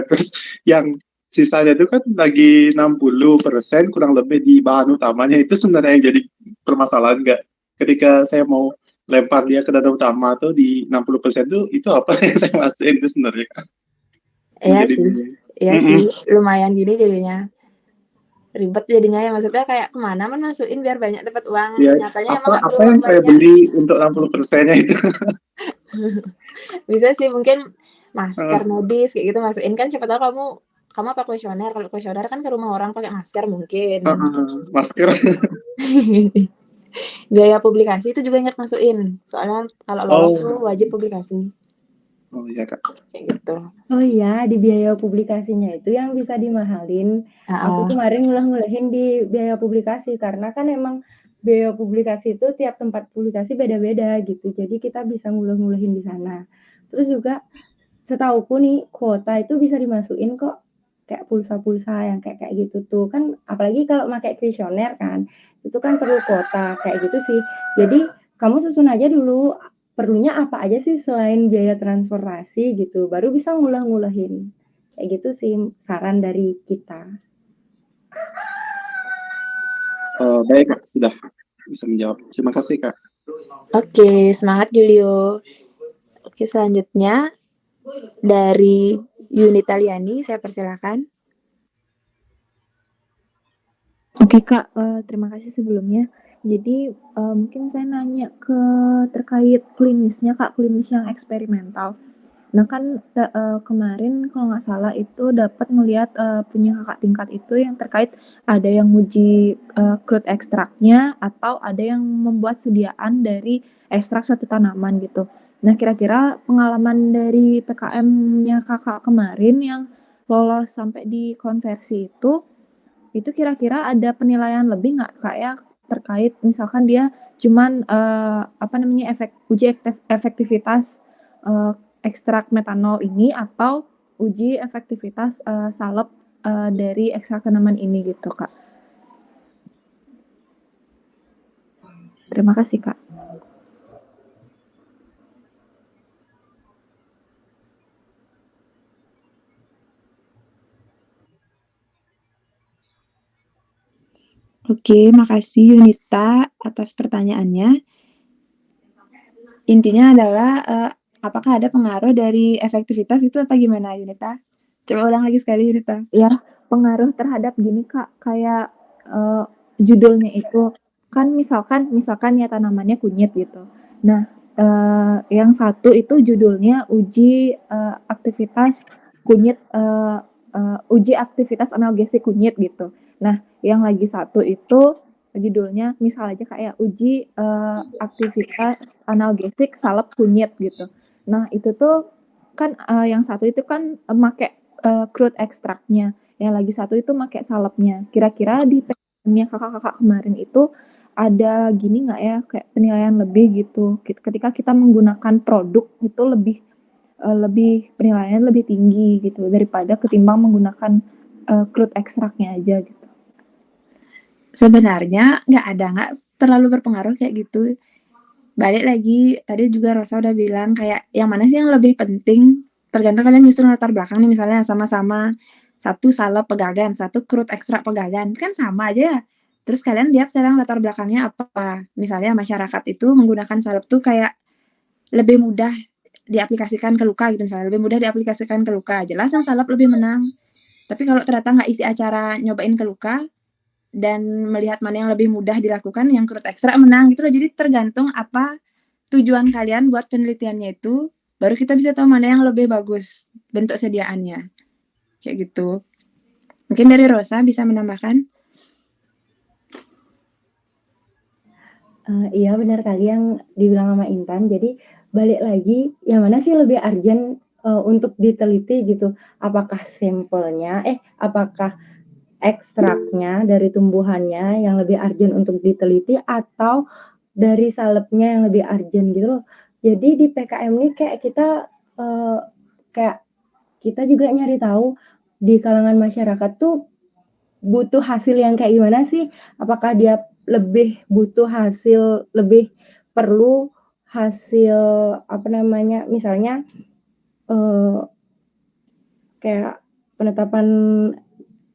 terus yang sisanya itu kan lagi 60% kurang lebih di bahan utamanya, itu sebenarnya yang jadi permasalahan nggak? Ketika saya mau lempar dia ke dana utama tuh di 60% tuh itu apa yang saya masukin itu sebenarnya Kak? Iya Jadi sih, bingung. iya sih, lumayan gini jadinya. Ribet jadinya ya, maksudnya kayak kemana masukin biar banyak dapat uang, Ya, nyatanya emang nggak apa perlu yang uang saya banyak. beli untuk 60%-nya itu? Bisa sih mungkin masker medis kayak gitu masukin kan siapa tahu kamu apa kuesioner, kalau kuesioner kan ke rumah orang pakai masker mungkin. Masker. Biaya publikasi itu juga ingat masukin, soalnya kalau lolos tuh wajib publikasi. Oh iya Kak. Kayak gitu. Oh iya, di biaya publikasinya itu yang bisa dimahalin. Aku kemarin ngulah-ngulahin di biaya publikasi karena kan emang biaya publikasi itu tiap tempat publikasi beda-beda gitu. Jadi kita bisa ngulah-ngulahin di sana. Terus juga setauku nih kuota itu bisa dimasukin kok kayak pulsa-pulsa yang kayak gitu tuh kan, apalagi kalau pakai kuesioner kan itu kan perlu kuota kayak gitu sih. Jadi kamu susun aja dulu perlunya apa aja sih selain biaya transportasi gitu, baru bisa ngulah-ngulahin kayak gitu sih saran dari kita. Baik Kak, sudah bisa menjawab. Terima kasih Kak. Oke, semangat Julio. Oke, selanjutnya dari Yunita Liani, saya persilakan. Oke Kak, terima kasih sebelumnya. Jadi mungkin saya nanya terkait klinisnya Kak, klinis yang eksperimental. Nah kan kemarin kalau nggak salah itu dapat ngelihat punya kakak tingkat itu yang terkait ada yang nguji crude ekstraknya atau ada yang membuat sediaan dari ekstrak suatu tanaman gitu. Nah kira-kira pengalaman dari PKM-nya kakak kemarin yang lolos sampai di konversi itu kira-kira ada penilaian lebih nggak Kak ya terkait misalkan dia cuman uji efektivitas ekstrak metanol ini atau uji efektivitas salep dari ekstrak tanaman ini gitu Kak. Terima kasih Kak. Oke, makasih Yunita atas pertanyaannya. Intinya adalah apakah ada pengaruh dari efektivitas itu apa gimana Yunita? Coba ulang lagi sekali Yunita. Ya, pengaruh terhadap gini Kak, kayak judulnya itu kan misalkan ya tanamannya kunyit gitu. Nah, yang satu itu judulnya uji aktivitas kunyit uji aktivitas analgesik kunyit gitu. Nah, yang lagi satu itu judulnya misal aja kayak uji aktivitas analgesik salep kunyit gitu. Nah, itu tuh kan yang satu itu kan make crude ekstraknya, yang lagi satu itu make salepnya. Kira-kira di PKM-nya kakak-kakak kemarin itu ada gini nggak ya kayak penilaian lebih gitu. Ketika kita menggunakan produk itu lebih penilaian lebih tinggi gitu daripada ketimbang menggunakan crude ekstraknya aja gitu. Sebenarnya nggak terlalu berpengaruh kayak gitu. Balik lagi, tadi juga Rosa udah bilang kayak yang mana sih yang lebih penting, tergantung kalian nyusun latar belakang nih misalnya sama-sama satu salep pegagan, satu crude ekstrak pegagan, kan sama aja. Terus kalian lihat sekarang latar belakangnya apa. Misalnya masyarakat itu menggunakan salep tuh kayak lebih mudah diaplikasikan ke luka gitu misalnya, lebih mudah diaplikasikan ke luka. Jelas yang salep lebih menang. Tapi kalau ternyata nggak isi acara nyobain ke luka, dan melihat mana yang lebih mudah dilakukan, yang crude ekstrak menang gitu loh. Jadi tergantung apa tujuan kalian buat penelitiannya itu, baru kita bisa tahu mana yang lebih bagus bentuk sediaannya. Kayak gitu. Mungkin dari Rosa bisa menambahkan? Iya benar kali yang dibilang sama Intan. Jadi balik lagi, yang mana sih lebih urgent untuk diteliti gitu? Apakah sampelnya, apakah ekstraknya dari tumbuhannya yang lebih urgent untuk diteliti atau dari salepnya yang lebih urgent gitu loh. Jadi di PKM ini kayak kita kayak kita juga nyari tahu di kalangan masyarakat tuh butuh hasil yang kayak gimana sih? Apakah dia lebih butuh hasil, lebih perlu hasil misalnya kayak penetapan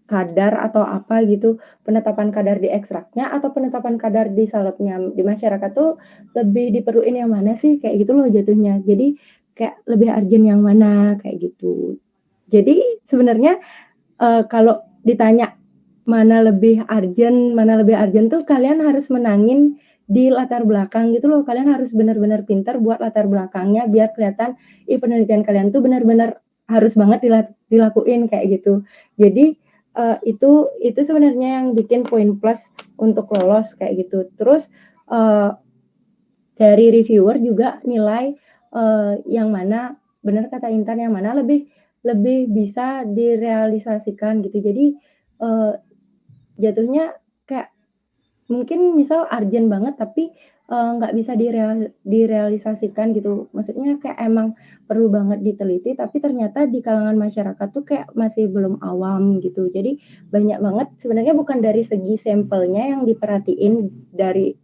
kadar atau apa gitu, penetapan kadar di ekstraknya atau penetapan kadar di salepnya. Di masyarakat tuh lebih diperluin yang mana sih, kayak gitu loh jatuhnya. Jadi kayak lebih urgent yang mana, kayak gitu. Jadi sebenarnya kalau ditanya mana lebih urgent tuh kalian harus menangin di latar belakang gitu loh. Kalian harus benar-benar pintar buat latar belakangnya biar kelihatan, penelitian kalian tuh benar-benar harus banget dilakuin kayak gitu. Jadi, itu sebenarnya yang bikin poin plus untuk lolos kayak gitu. Terus, dari reviewer juga nilai, yang mana benar kata Intan, yang mana lebih lebih bisa direalisasikan gitu. Jadi, jatuhnya kayak mungkin misal urgent banget tapi, nggak bisa direalisasikan gitu. Maksudnya kayak emang perlu banget diteliti, tapi ternyata di kalangan masyarakat tuh kayak masih belum awam gitu. Jadi banyak banget sebenarnya bukan dari segi sampelnya yang diperhatiin dari,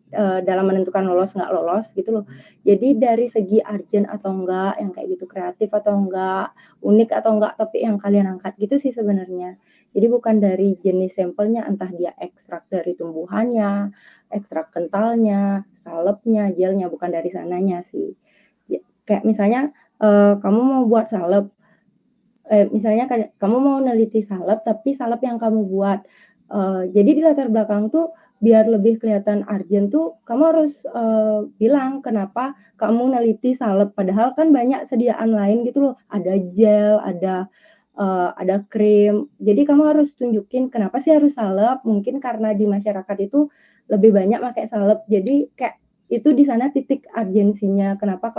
dalam menentukan lolos nggak lolos gitu loh. Jadi dari segi urgent atau enggak, yang kayak gitu, kreatif atau enggak, unik atau enggak topik yang kalian angkat gitu sih sebenarnya. Jadi bukan dari jenis sampelnya, entah dia ekstrak dari tumbuhannya, ekstrak kentalnya, salepnya, gelnya, bukan dari sananya sih. Kayak misalnya, kamu mau buat salep, misalnya kayak kamu mau neliti salep, tapi salep yang kamu buat. Jadi di latar belakang tuh biar lebih kelihatan urgent tuh kamu harus, bilang kenapa kamu neliti salep, padahal kan banyak sediaan lain gitu loh, ada gel, ada krim. Jadi kamu harus tunjukin kenapa sih harus salep, mungkin karena di masyarakat itu lebih banyak pakai salep. Jadi kayak itu di sana titik urgensinya, kenapa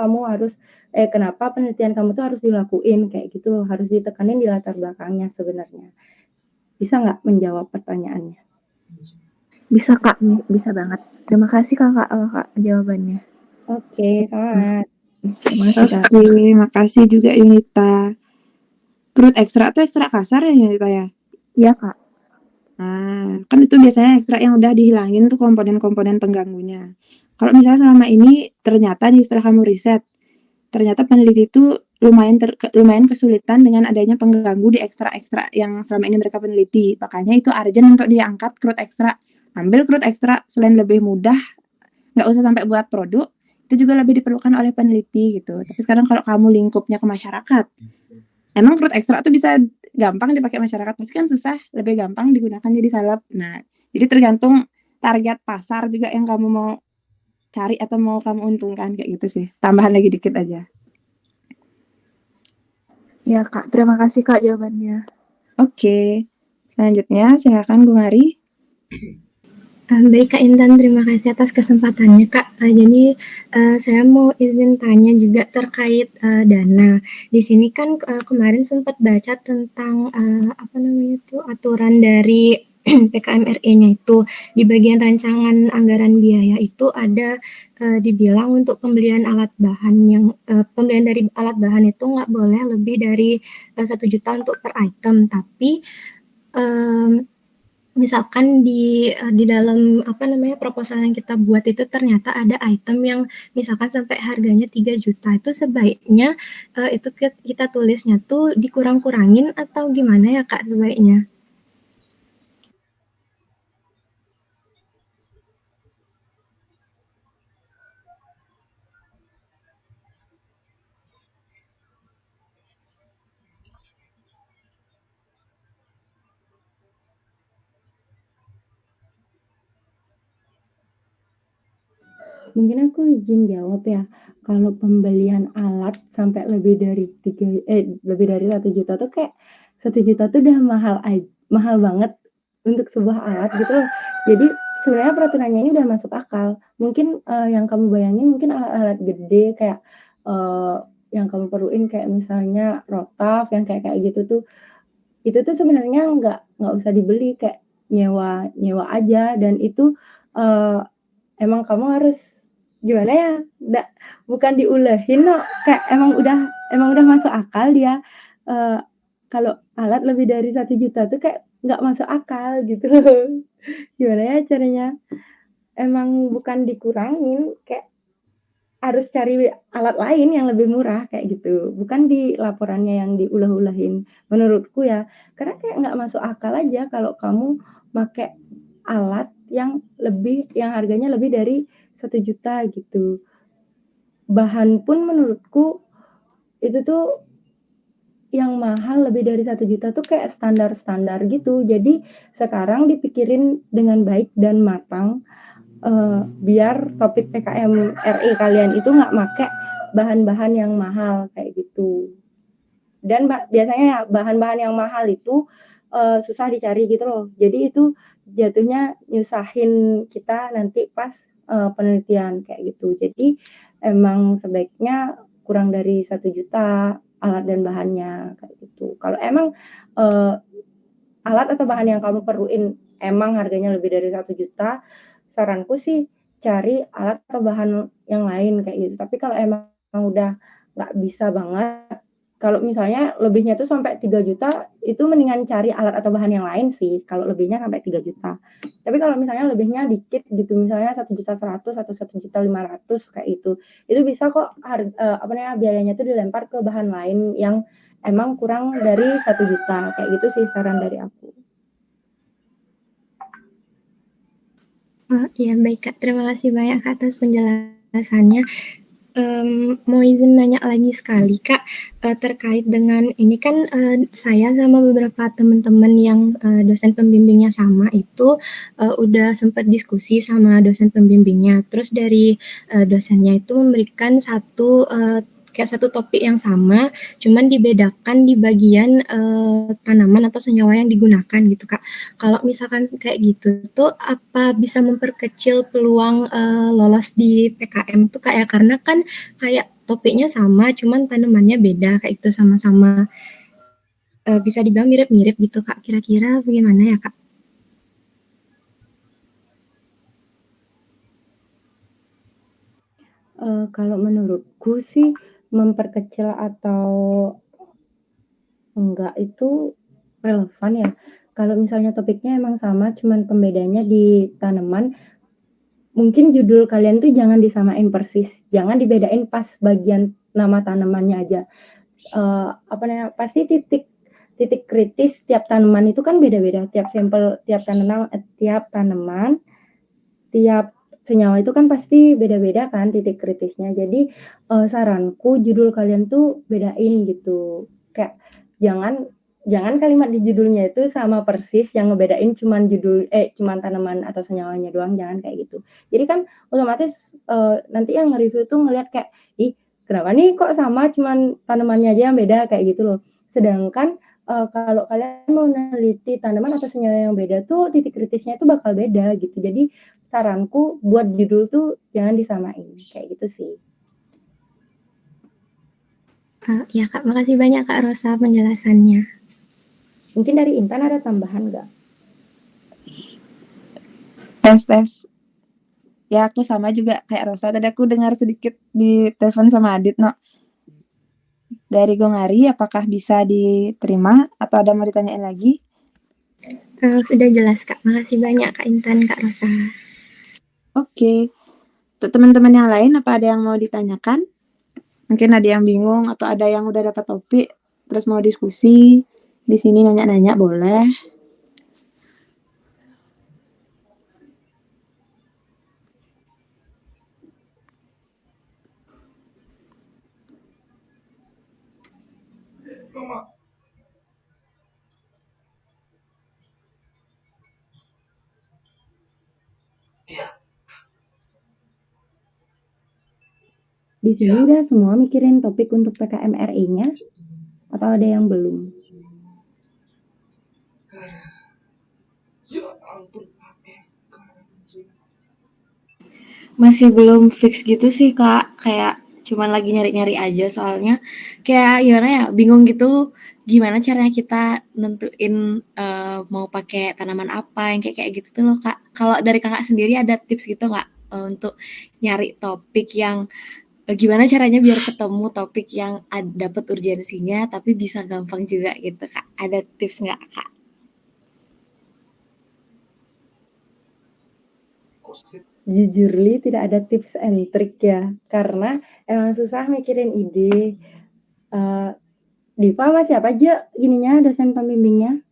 penelitian kamu tuh harus dilakuin, kayak gitu loh, harus ditekanin di latar belakangnya sebenarnya. Bisa nggak menjawab pertanyaannya? Bisa Kak, bisa banget. Terima kasih Kakak, jawabannya. Oke, selamat. Terima kasih Kak. Oke, makasih juga Yunita. Crude ekstrak tuh ekstrak kasar ya Yunita ya? Iya Kak. Nah, kan itu biasanya ekstrak yang udah dihilangin tuh komponen-komponen pengganggunya. Kalau misalnya selama ini ternyata nih setelah kamu riset, ternyata peneliti itu lumayan kesulitan dengan adanya pengganggu di ekstrak-ekstrak yang selama ini mereka peneliti. Makanya itu urgent untuk diangkat crude ekstrak. Ambil crude ekstrak selain lebih mudah, nggak usah sampai buat produk, itu juga lebih diperlukan oleh peneliti gitu. Tapi sekarang kalau kamu lingkupnya ke masyarakat, emang crude ekstrak tuh bisa gampang dipakai masyarakat, pasti kan susah, lebih gampang digunakan jadi salep. Nah, jadi tergantung target pasar juga yang kamu mau cari atau mau kamu untungkan kayak gitu sih. Tambahan lagi dikit aja. Ya Kak, terima kasih Kak jawabannya. Oke. Selanjutnya silakan Gung Ari. Baik Kak Intan, terima kasih atas kesempatannya Kak. Jadi saya mau izin tanya juga terkait dana. Di sini kan kemarin sempat baca tentang aturan dari PKMRE-nya itu di bagian rancangan anggaran biaya itu ada dibilang untuk pembelian alat bahan pembelian dari alat bahan itu nggak boleh lebih dari 1 juta untuk per item, tapi misalkan di dalam proposal yang kita buat itu ternyata ada item yang misalkan sampai harganya 3 juta, itu sebaiknya itu kita tulisnya tuh dikurang-kurangin atau gimana ya Kak sebaiknya? Mungkin aku izin jawab ya. Kalau pembelian alat sampai lebih dari 1 juta tuh kayak 1 juta tuh udah mahal banget untuk sebuah alat gitu loh. Jadi sebenarnya peraturannya ini udah masuk akal. Mungkin, yang kamu bayangin mungkin alat-alat gede kayak, yang kamu perluin kayak misalnya rotaf yang kayak gitu tuh, itu tuh sebenarnya nggak usah dibeli, kayak nyewa aja, dan itu, emang kamu harus gimana ya, bukan diulehin no, kayak emang udah masuk akal dia, kalau alat lebih dari 1 juta tuh kayak nggak masuk akal gitu loh. Gimana ya caranya, emang bukan dikurangin, kayak harus cari alat lain yang lebih murah kayak gitu, bukan di laporannya yang diulah-ulahin menurutku ya. Karena kayak nggak masuk akal aja kalau kamu make alat yang harganya lebih dari 1 juta gitu. Bahan pun menurutku itu tuh yang mahal lebih dari 1 juta tuh kayak standar-standar gitu. Jadi sekarang dipikirin dengan baik dan matang, biar topik PKMRI kalian itu nggak make bahan-bahan yang mahal kayak gitu. Dan biasanya ya bahan-bahan yang mahal itu susah dicari gitu loh. Jadi itu jatuhnya nyusahin kita nanti pas penelitian kayak gitu. Jadi emang sebaiknya kurang dari 1 juta alat dan bahannya kayak gitu. Kalau emang alat atau bahan yang kamu perluin emang harganya lebih dari 1 juta, saranku sih cari alat atau bahan yang lain kayak gitu. Tapi kalau emang udah nggak bisa banget, kalau misalnya lebihnya tuh sampai 3 juta, itu mendingan cari alat atau bahan yang lain sih, kalau lebihnya sampai 3 juta. Tapi kalau misalnya lebihnya dikit gitu, misalnya 1.100.000 atau 1.500.000 kayak itu bisa kok biayanya tuh dilempar ke bahan lain yang emang kurang dari 1 juta, kayak gitu sih saran dari aku. Oh, iya baik Kak, terima kasih banyak Kak atas penjelasannya. Mau izin nanya lagi sekali Kak, terkait dengan ini kan, saya sama beberapa teman-teman yang, dosen pembimbingnya sama itu, udah sempat diskusi sama dosen pembimbingnya. Terus dari, dosennya itu memberikan kayak satu topik yang sama, cuman dibedakan di bagian, tanaman atau senyawa yang digunakan gitu Kak. Kalau misalkan kayak gitu tuh apa bisa memperkecil peluang, lolos di PKM tuh Kak ya? Karena kan kayak topiknya sama, cuman tanamannya beda kayak gitu sama-sama, bisa dibilang mirip-mirip gitu Kak. Kira-kira bagaimana ya Kak? Kalau menurutku sih memperkecil atau enggak itu relevan ya. Kalau misalnya topiknya emang sama, cuman pembedanya di tanaman, mungkin judul kalian tuh jangan disamain persis, jangan dibedain pas bagian nama tanamannya aja. Pasti titik kritis tiap tanaman itu kan beda-beda, tiap tanaman, tiap senyawa itu kan pasti beda-beda kan titik kritisnya. Jadi, saranku judul kalian tuh bedain gitu. Kayak jangan kalimat di judulnya itu sama persis yang ngebedain cuman tanaman atau senyawanya doang, jangan kayak gitu. Jadi kan otomatis, nanti yang nge-review tuh ngelihat kayak, "Ih, kenapa nih kok sama cuman tanamannya aja yang beda?" Kayak gitu loh. Sedangkan, kalau kalian mau neliti tanaman atau senyawa yang beda tuh titik kritisnya itu bakal beda gitu. Jadi saranku buat judul tuh jangan disamain, kayak gitu sih. Iya Kak, makasih banyak Kak Rosa penjelasannya. Mungkin dari Intan ada tambahan nggak? Tes. Ya aku sama juga kayak Rosa, tadi aku dengar sedikit di telepon sama Adit, no. Dari Gongari, apakah bisa diterima atau ada mau ditanyain lagi? Sudah jelas Kak, makasih banyak Kak Intan, Kak Rosa. Oke. Untuk teman-teman yang lain, apa ada yang mau ditanyakan? Mungkin ada yang bingung atau ada yang udah dapat topik, terus mau diskusi. Di sini nanya-nanya boleh. Di sini udah semua mikirin topik untuk PKMRI-nya? Atau ada yang belum? Masih belum fix gitu sih Kak, kayak cuman lagi nyari-nyari aja soalnya kayak gimana ya, bingung gitu gimana caranya kita nentuin, mau pakai tanaman apa yang kayak gitu tuh loh Kak. Kalau dari Kakak sendiri ada tips gitu nggak, untuk nyari topik yang gimana caranya biar ketemu topik yang dapet urgensinya tapi bisa gampang juga gitu Kak, ada tips nggak Kak? Jujurly tidak ada tips and trick ya, karena emang susah mikirin ide. Diva sama siapa aja ininya dosen pembimbingnya?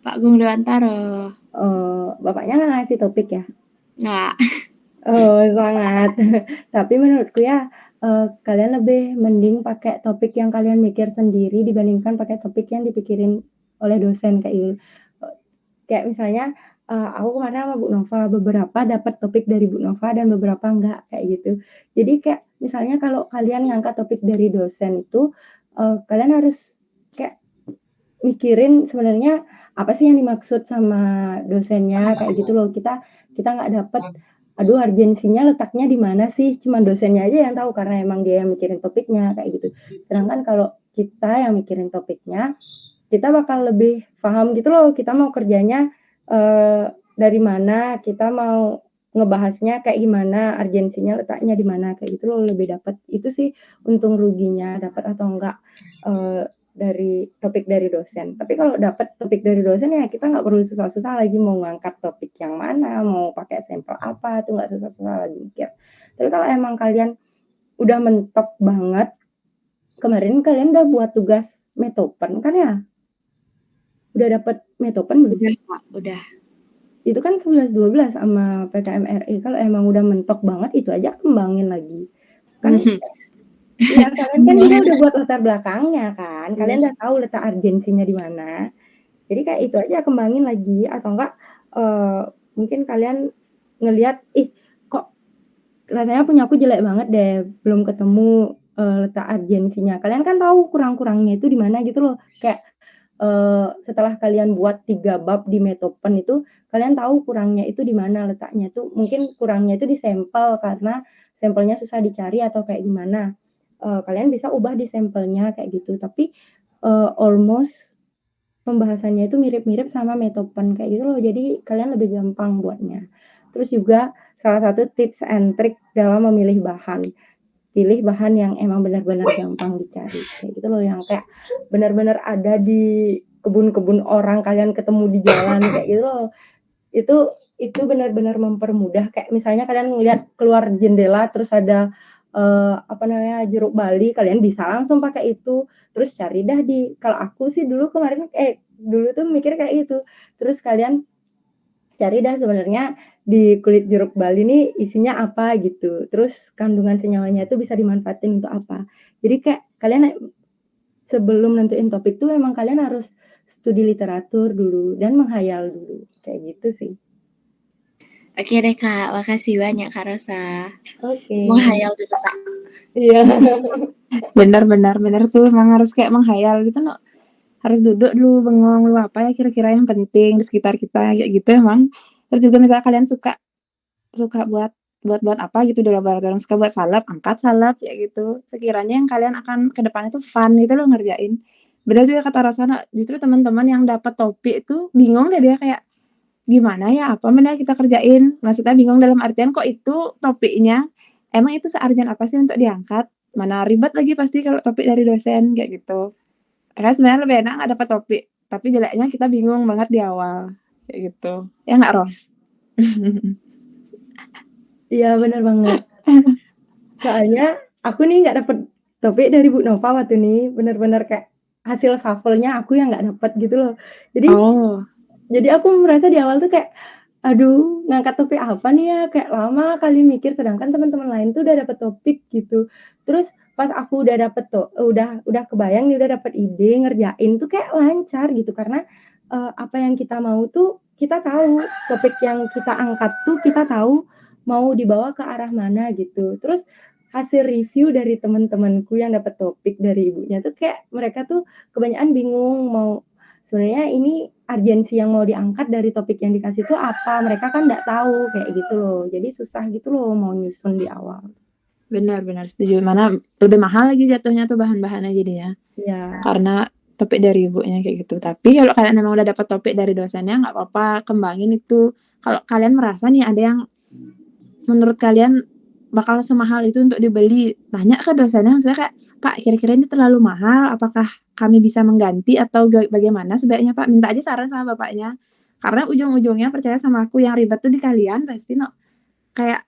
Pak Gung Dewantara. Bapaknya nggak ngasih topik ya? Nggak. Oh, sangat. Tapi menurutku ya, kalian lebih mending pakai topik yang kalian mikir sendiri dibandingkan pakai topik yang dipikirin oleh dosen kayak gitu. Kayak misalnya, aku kemarin sama Bu Nova, beberapa dapat topik dari Bu Nova dan beberapa enggak, kayak gitu. Jadi kayak misalnya kalau kalian ngangkat topik dari dosen itu, kalian harus kayak mikirin sebenarnya apa sih yang dimaksud sama dosennya, kayak gitu loh. Kita nggak dapet, aduh urgensinya letaknya di mana sih, cuman dosennya aja yang tahu karena emang dia yang mikirin topiknya, kayak gitu. Sedangkan kalau kita yang mikirin topiknya, kita bakal lebih paham gitu loh, kita mau kerjanya, dari mana, kita mau ngebahasnya kayak gimana, urgensinya letaknya di mana, kayak gitu loh, lebih dapat. Itu sih untung ruginya dapat atau enggak, dari topik dari dosen. Tapi kalau dapat topik dari dosen ya kita nggak perlu susah-susah lagi mau ngangkat topik yang mana, mau pakai sampel apa, itu nggak susah-susah lagi mikir. Tapi kalau emang kalian udah mentok banget, kemarin kalian udah buat tugas Metopen kan ya? Udah dapat Metopen belum? Udah Kak, udah. Itu kan 11-12 sama PKMRE. Kalau emang udah mentok banget itu aja kembangin lagi. Kan ya kalian kan juga udah buat latar belakangnya kan, kalian udah tahu letak urgensinya di mana. Jadi kayak itu aja kembangin lagi atau enggak, mungkin kalian ngelihat, "Ih, kok rasanya punya aku jelek banget deh, belum ketemu, letak urgensinya." Kalian kan tahu kurang-kurangnya itu di mana gitu loh. Kayak, setelah kalian buat 3 bab di Metopen itu, kalian tahu kurangnya itu di mana letaknya tuh, mungkin kurangnya itu di sampel karena sampelnya susah dicari atau kayak gimana. Kalian bisa ubah di sampelnya kayak gitu, tapi, almost pembahasannya itu mirip-mirip sama Metopen kayak gitu loh, jadi kalian lebih gampang buatnya. Terus juga salah satu tips and trick dalam memilih bahan, pilih bahan yang emang benar-benar gampang dicari, kayak gitu loh, yang kayak benar-benar ada di kebun-kebun orang, kalian ketemu di jalan kayak gitu loh. Itu benar-benar mempermudah, kayak misalnya kalian ngelihat keluar jendela terus ada, jeruk bali, kalian bisa langsung pakai itu, terus cari dah kalau aku sih dulu tuh mikir kayak gitu, terus kalian cari dah sebenarnya di kulit jeruk bali nih isinya apa gitu, terus kandungan senyawanya itu bisa dimanfaatin untuk apa. Jadi kayak kalian sebelum nentuin topik tuh emang kalian harus studi literatur dulu dan menghayal dulu, kayak gitu sih. Oke deh Kak, makasih banyak Kak Rosa. Oke. Menghayal dulu Kak. Iya. Benar tuh emang harus kayak menghayal gitu no. Harus duduk dulu bengong lu apa ya kira-kira yang penting di sekitar kita kayak gitu emang. Terus juga misalnya kalian suka buat apa gitu di laboratorium, suka buat salep, angkat salep kayak gitu. Sekiranya yang kalian akan ke depan itu fun gitu loh ngerjain. Benar juga kata Rosana, justru teman-teman yang dapat topik itu bingung deh dia kayak gimana ya apa mana kita kerjain, maksudnya bingung dalam artian kok itu topiknya emang itu searjan apa sih untuk diangkat, mana ribet lagi pasti kalau topik dari dosen kayak gitu. Kan sebenarnya lebih enak nggak dapat topik, tapi jeleknya kita bingung banget di awal kayak gitu. Ya nggak Ros? Iya benar banget. Soalnya aku nih nggak dapet topik dari Bu Nova waktu ini, bener-bener kayak hasil shuffle-nya aku yang nggak dapet gitu loh. Jadi aku merasa di awal tuh kayak, aduh ngangkat topik apa nih ya, kayak lama kali mikir, sedangkan teman-teman lain tuh udah dapet topik gitu. Terus pas aku udah dapet udah kebayang nih, udah dapet ide ngerjain tuh kayak lancar gitu, karena, apa yang kita mau tuh kita tahu, topik yang kita angkat tuh kita tahu mau dibawa ke arah mana gitu. Terus hasil review dari teman-temanku yang dapet topik dari ibunya tuh kayak mereka tuh kebanyakan bingung mau sebenarnya ini urgensi yang mau diangkat dari topik yang dikasih itu apa, mereka kan nggak tahu kayak gitu loh. Jadi susah gitu loh mau nyusun di awal. Benar setuju, mana lebih mahal lagi jatuhnya tuh bahan-bahannya jadinya. Iya. Karena topik dari ibunya kayak gitu. Tapi kalau kalian memang udah dapat topik dari dosennya nggak apa-apa, kembangin itu. Kalau kalian merasa nih ada yang menurut kalian bakal semahal itu untuk dibeli, tanya ke dosennya maksudnya kayak, "Pak, kira-kira ini terlalu mahal, apakah kami bisa mengganti atau bagaimana sebaiknya Pak?" Minta aja saran sama bapaknya. Karena ujung-ujungnya percaya sama aku yang ribet tuh di kalian pasti no. Kayak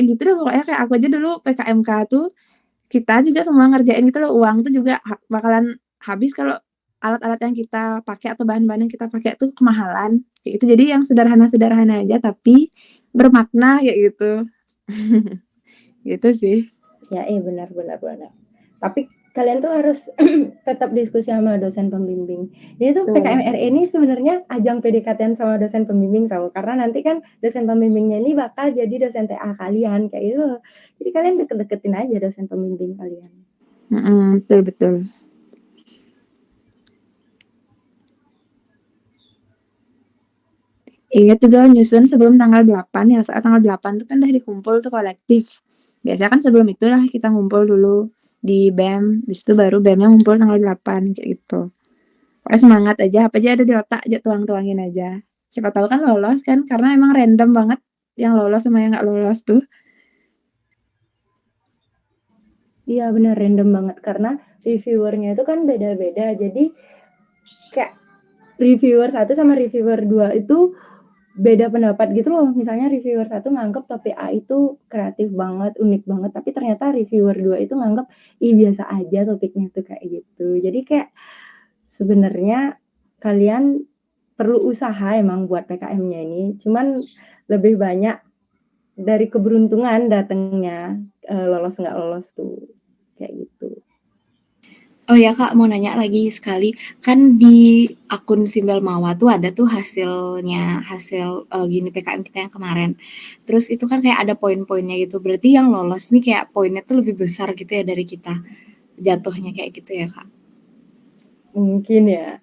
gitu deh pokoknya, kayak aku aja dulu PKMK tuh, kita juga semua ngerjain gitu loh, uang tuh juga bakalan habis kalau alat-alat yang kita pakai atau bahan-bahan yang kita pakai tuh kemahalan, kayak gitu. Jadi yang sederhana-sederhana aja tapi bermakna kayak gitu. Gitu sih. Ya, benar. Tapi kalian tuh harus tetap diskusi sama dosen pembimbing. Jadi tuh Betul. PKMRE ini sebenarnya ajang PDKT-an sama dosen pembimbing tahu, karena nanti kan dosen pembimbingnya ini bakal jadi dosen TA kalian, kayak gitu loh. Jadi kalian deket-deketin aja dosen pembimbing kalian. Betul betul. Ingat juga nyusun sebelum tanggal 8 ya, saat tanggal 8 tuh kan udah dikumpul tuh kolektif. Biasanya kan sebelum itu lah kita ngumpul dulu di BEM, habis itu baru BEM-nya ngumpul tanggal 8 kayak gitu. Pokoknya semangat aja, apa aja ada di otak aja tuang-tuangin aja. Siapa tahu kan lolos kan, karena emang random banget yang lolos sama yang nggak lolos tuh. Iya bener, random banget karena reviewernya itu kan beda-beda. Jadi kayak reviewer 1 sama reviewer 2 itu beda pendapat gitu loh. Misalnya reviewer 1 nganggep topik A itu kreatif banget, unik banget, tapi ternyata reviewer 2 itu nganggep, ih biasa aja topiknya tuh kayak gitu. Jadi kayak sebenarnya kalian perlu usaha emang buat PKM-nya ini, cuman lebih banyak dari keberuntungan datangnya, lolos nggak lolos tuh, kayak gitu. Oh ya Kak, mau nanya lagi sekali, kan di akun Simbel Mawa tuh ada tuh hasilnya, hasil gini PKM kita yang kemarin. Terus itu kan kayak ada poin-poinnya gitu, berarti yang lolos nih kayak poinnya tuh lebih besar gitu ya dari kita, jatuhnya kayak gitu ya Kak? Mungkin ya.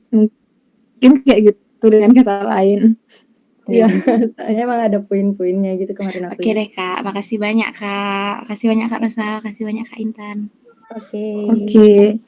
Mungkin kayak gitu dengan kata lain. Iya, soalnya emang ada poin-poinnya gitu kemarin aku Oke lihat. deh Kak, makasih banyak Kak. Makasih banyak Kak Rosa, makasih banyak Kak Intan. Oke.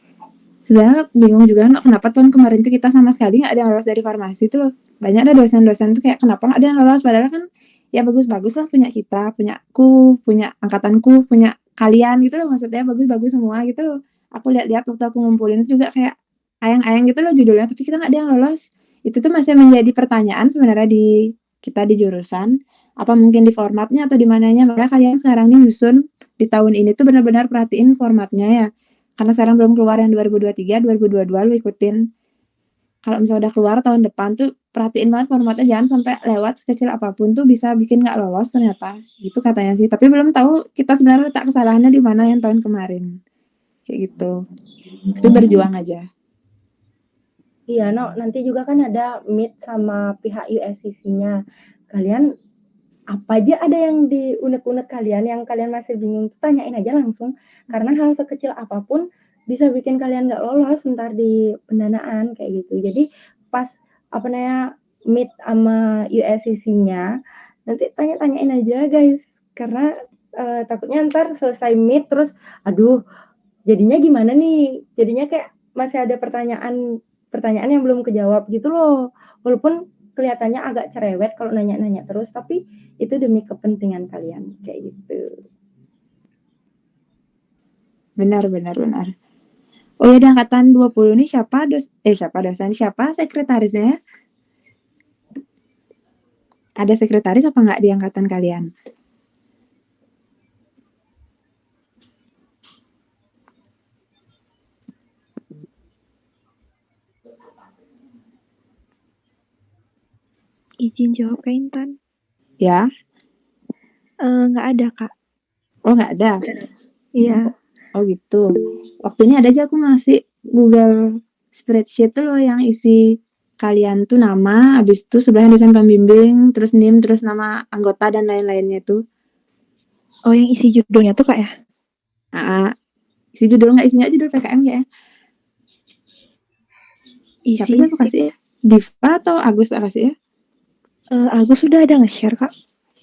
Sebenarnya bingung juga kenapa tahun kemarin tuh kita sama sekali nggak ada yang lolos dari farmasi tuh loh. Banyak ada dosen-dosen tuh kayak kenapa nggak ada yang lolos, padahal kan ya bagus-bagus lah punya kita, punya aku, punya angkatanku, punya kalian gitu loh, maksudnya bagus-bagus semua gitu loh. Aku lihat-lihat waktu aku ngumpulin tuh juga kayak ayang-ayang gitu loh judulnya, tapi kita nggak ada yang lolos. Itu tuh masih menjadi pertanyaan sebenarnya di kita di jurusan, apa mungkin di formatnya atau di mananya. Makanya kalian sekarang nih nyusun di tahun ini tuh benar-benar perhatiin formatnya ya. Karena sekarang belum keluar yang 2023, 2022 lu ikutin. Kalau misalnya udah keluar tahun depan tuh perhatiin banget formatnya, jangan sampai lewat sekecil apapun tuh bisa bikin nggak lolos ternyata. Gitu katanya sih. Tapi belum tahu kita sebenarnya letak kesalahannya di mana yang tahun kemarin. Kayak gitu. Tapi berjuang aja. Iya, no, nanti juga kan ada meet sama pihak USCC-nya. Kalian apa aja ada yang di unek-unek kalian yang kalian masih bingung, tanyain aja langsung. Karena hal sekecil apapun bisa bikin kalian nggak lolos ntar di pendanaan kayak gitu. Jadi pas apa namanya meet sama USCC-nya, nanti tanya-tanyain aja guys. Karena takutnya ntar selesai meet terus, aduh, jadinya gimana nih? Jadinya kayak masih ada pertanyaan yang belum kejawab gitu loh. Walaupun kelihatannya agak cerewet kalau nanya-nanya terus, tapi itu demi kepentingan kalian kayak gitu. Benar. Oh ya, di angkatan 20 nih siapa dosen, siapa sekretarisnya? Ada sekretaris apa nggak di angkatan kalian? Izin jawab Kak Intan. Ya? Nggak ada Kak. Oh nggak ada? Iya. Oh gitu. Waktu ini ada aja aku ngasih Google Spreadsheet tuh loh yang isi kalian tuh nama, habis itu sebelahnya dosen pembimbing, terus NIM, terus nama anggota dan lain-lainnya tuh. Oh yang isi judulnya tuh Kak ya? Isi judul nggak, isinya judul PKM ya? Siapa Isi aja aku kasih ya? Diva atau Agus tak kasih ya? Agus sudah ada nge-share Kak.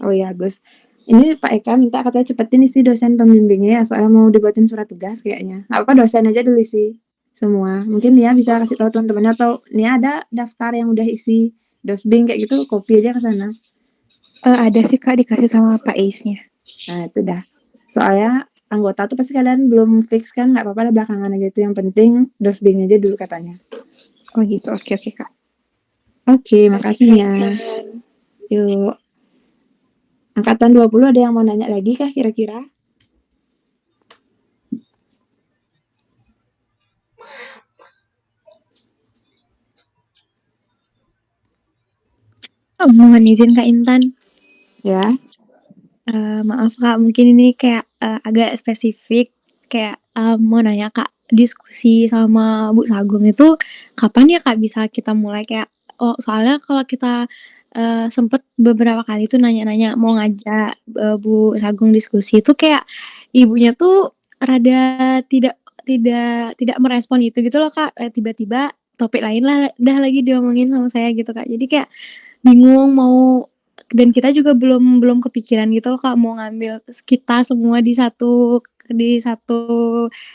Oh iya Agus. Ini Pak Eka minta katanya cepetin isi dosen pembimbingnya ya, soalnya mau dibuatin surat tugas kayaknya. Nggak apa dosen aja dulu isi semua. Mungkin Nia bisa kasih tahu teman-temannya, atau Nia ada daftar yang udah isi dosbing kayak gitu, copy aja ke sana. Ada sih Kak, dikasih sama Pak Ace-nya. Nah itu dah. Soalnya anggota tuh pasti kalian belum fix kan, nggak apa-apa, ada belakangan aja, itu yang penting dosbing aja dulu katanya. Oh gitu, oke Kak. Oke, makasih Nia. Yuk. Angkatan 20 ada yang mau nanya lagi kah kira-kira? Mohon izin Kak Intan. Ya. Maaf Kak, mungkin ini kayak agak spesifik, kayak mau nanya Kak, diskusi sama Bu Sagum itu kapan ya Kak bisa kita mulai? Kayak soalnya kalau kita, sempet beberapa kali tuh nanya-nanya mau ngajak, Bu Sagum diskusi itu kayak ibunya tuh rada tidak merespon gitu loh Kak, tiba-tiba topik lain lah dah lagi diomongin sama saya gitu Kak. Jadi kayak bingung mau dan kita juga belum kepikiran gitu loh Kak, mau ngambil kita semua di satu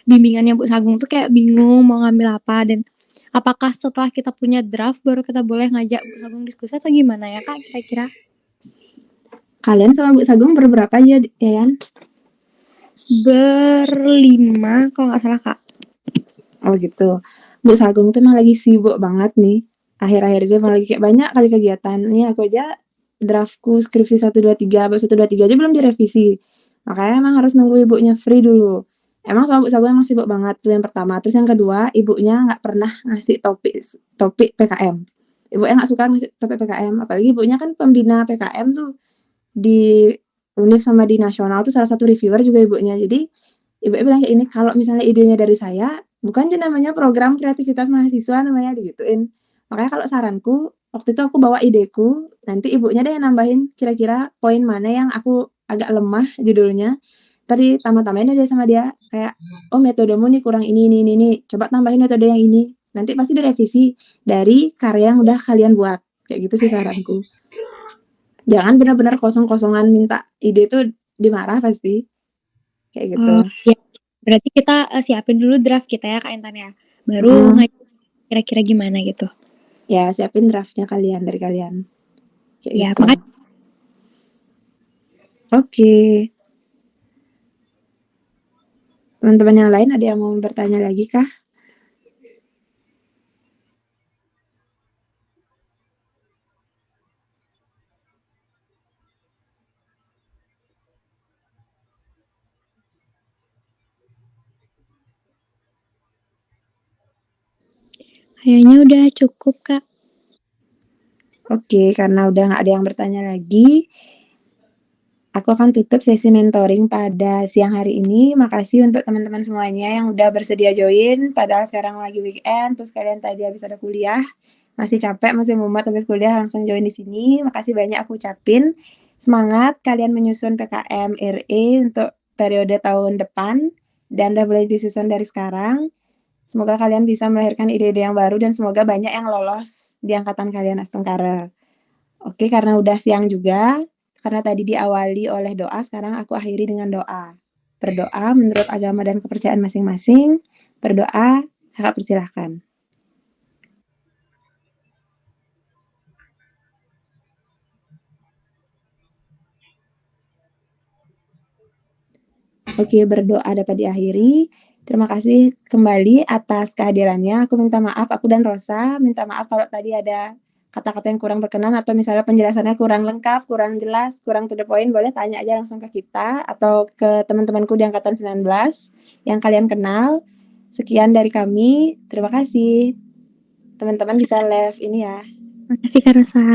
bimbingannya Bu Sagung tuh kayak bingung mau ngambil apa dan apakah setelah kita punya draft baru kita boleh ngajak Bu Sagung diskusi atau gimana ya Kak kira-kira? Kalian sama Bu Sagung berberapa aja, Yayan? Berlima kalau nggak salah Kak. Oh gitu. Bu Sagung tuh emang lagi sibuk banget nih. Akhir-akhir ini emang lagi kayak banyak kali kegiatan. Nih aku aja draftku skripsi 1, 2, 3, bab 1, 2, 3 aja belum direvisi. Makanya emang harus nunggu ibunya free dulu. Emang sama Bu Sagung emang sibuk banget tuh yang pertama. Terus yang kedua, ibunya nggak pernah ngasih topik PKM. Ibunya nggak suka ngasih topik PKM. Apalagi ibunya kan pembina PKM tuh di Univ sama di nasional tuh salah satu reviewer juga ibunya. Jadi ibunya bilang kayak ini, kalau misalnya idenya dari saya, bukan aja namanya program kreativitas mahasiswa namanya digituin. Makanya kalau saranku, waktu itu aku bawa ideku, nanti ibunya deh yang nambahin kira-kira poin mana yang aku agak lemah judulnya. Tadi tambah-tambahin aja sama dia kayak, oh metodemu nih kurang ini, coba tambahin metode yang ini. Nanti pasti direvisi dari karya yang udah kalian buat. Kayak gitu sih saranku. Jangan benar-benar kosong-kosongan minta ide tuh dimarah pasti. Kayak gitu. Ya, berarti kita siapin dulu draft kita ya Kak Intan ya. Baru ngajak kira-kira gimana gitu. Ya, siapin draftnya dari kalian. Kayak Ya, gitu. makasih. Oke. Teman-teman yang lain ada yang mau bertanya lagi kah? Kayaknya udah cukup Kak. Oke, karena udah nggak ada yang bertanya lagi, aku akan tutup sesi mentoring pada siang hari ini. Makasih untuk teman-teman semuanya yang udah bersedia join. Padahal sekarang lagi weekend, terus kalian tadi habis ada kuliah, masih capek, masih mumet habis kuliah langsung join di sini. Makasih banyak aku ucapin. Semangat kalian menyusun PKM RE untuk periode tahun depan dan udah boleh disusun dari sekarang. Semoga kalian bisa melahirkan ide-ide yang baru dan semoga banyak yang lolos di angkatan kalian Astengkara. Oke, karena udah siang juga, karena tadi diawali oleh doa, sekarang aku akhiri dengan doa. Berdoa menurut agama dan kepercayaan masing-masing. Berdoa, kakak persilahkan. Oke, berdoa dapat diakhiri. Terima kasih kembali atas kehadirannya. Aku minta maaf, aku dan Rosa minta maaf kalau tadi ada kata-kata yang kurang berkenan atau misalnya penjelasannya kurang lengkap, kurang jelas, kurang to the point, boleh tanya aja langsung ke kita atau ke teman-temanku di angkatan 19 yang kalian kenal. Sekian dari kami. Terima kasih. Teman-teman bisa live ini ya. Makasih Kak Rosa.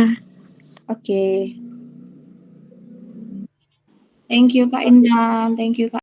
Oke. Thank you Kak Intan, thank you Kak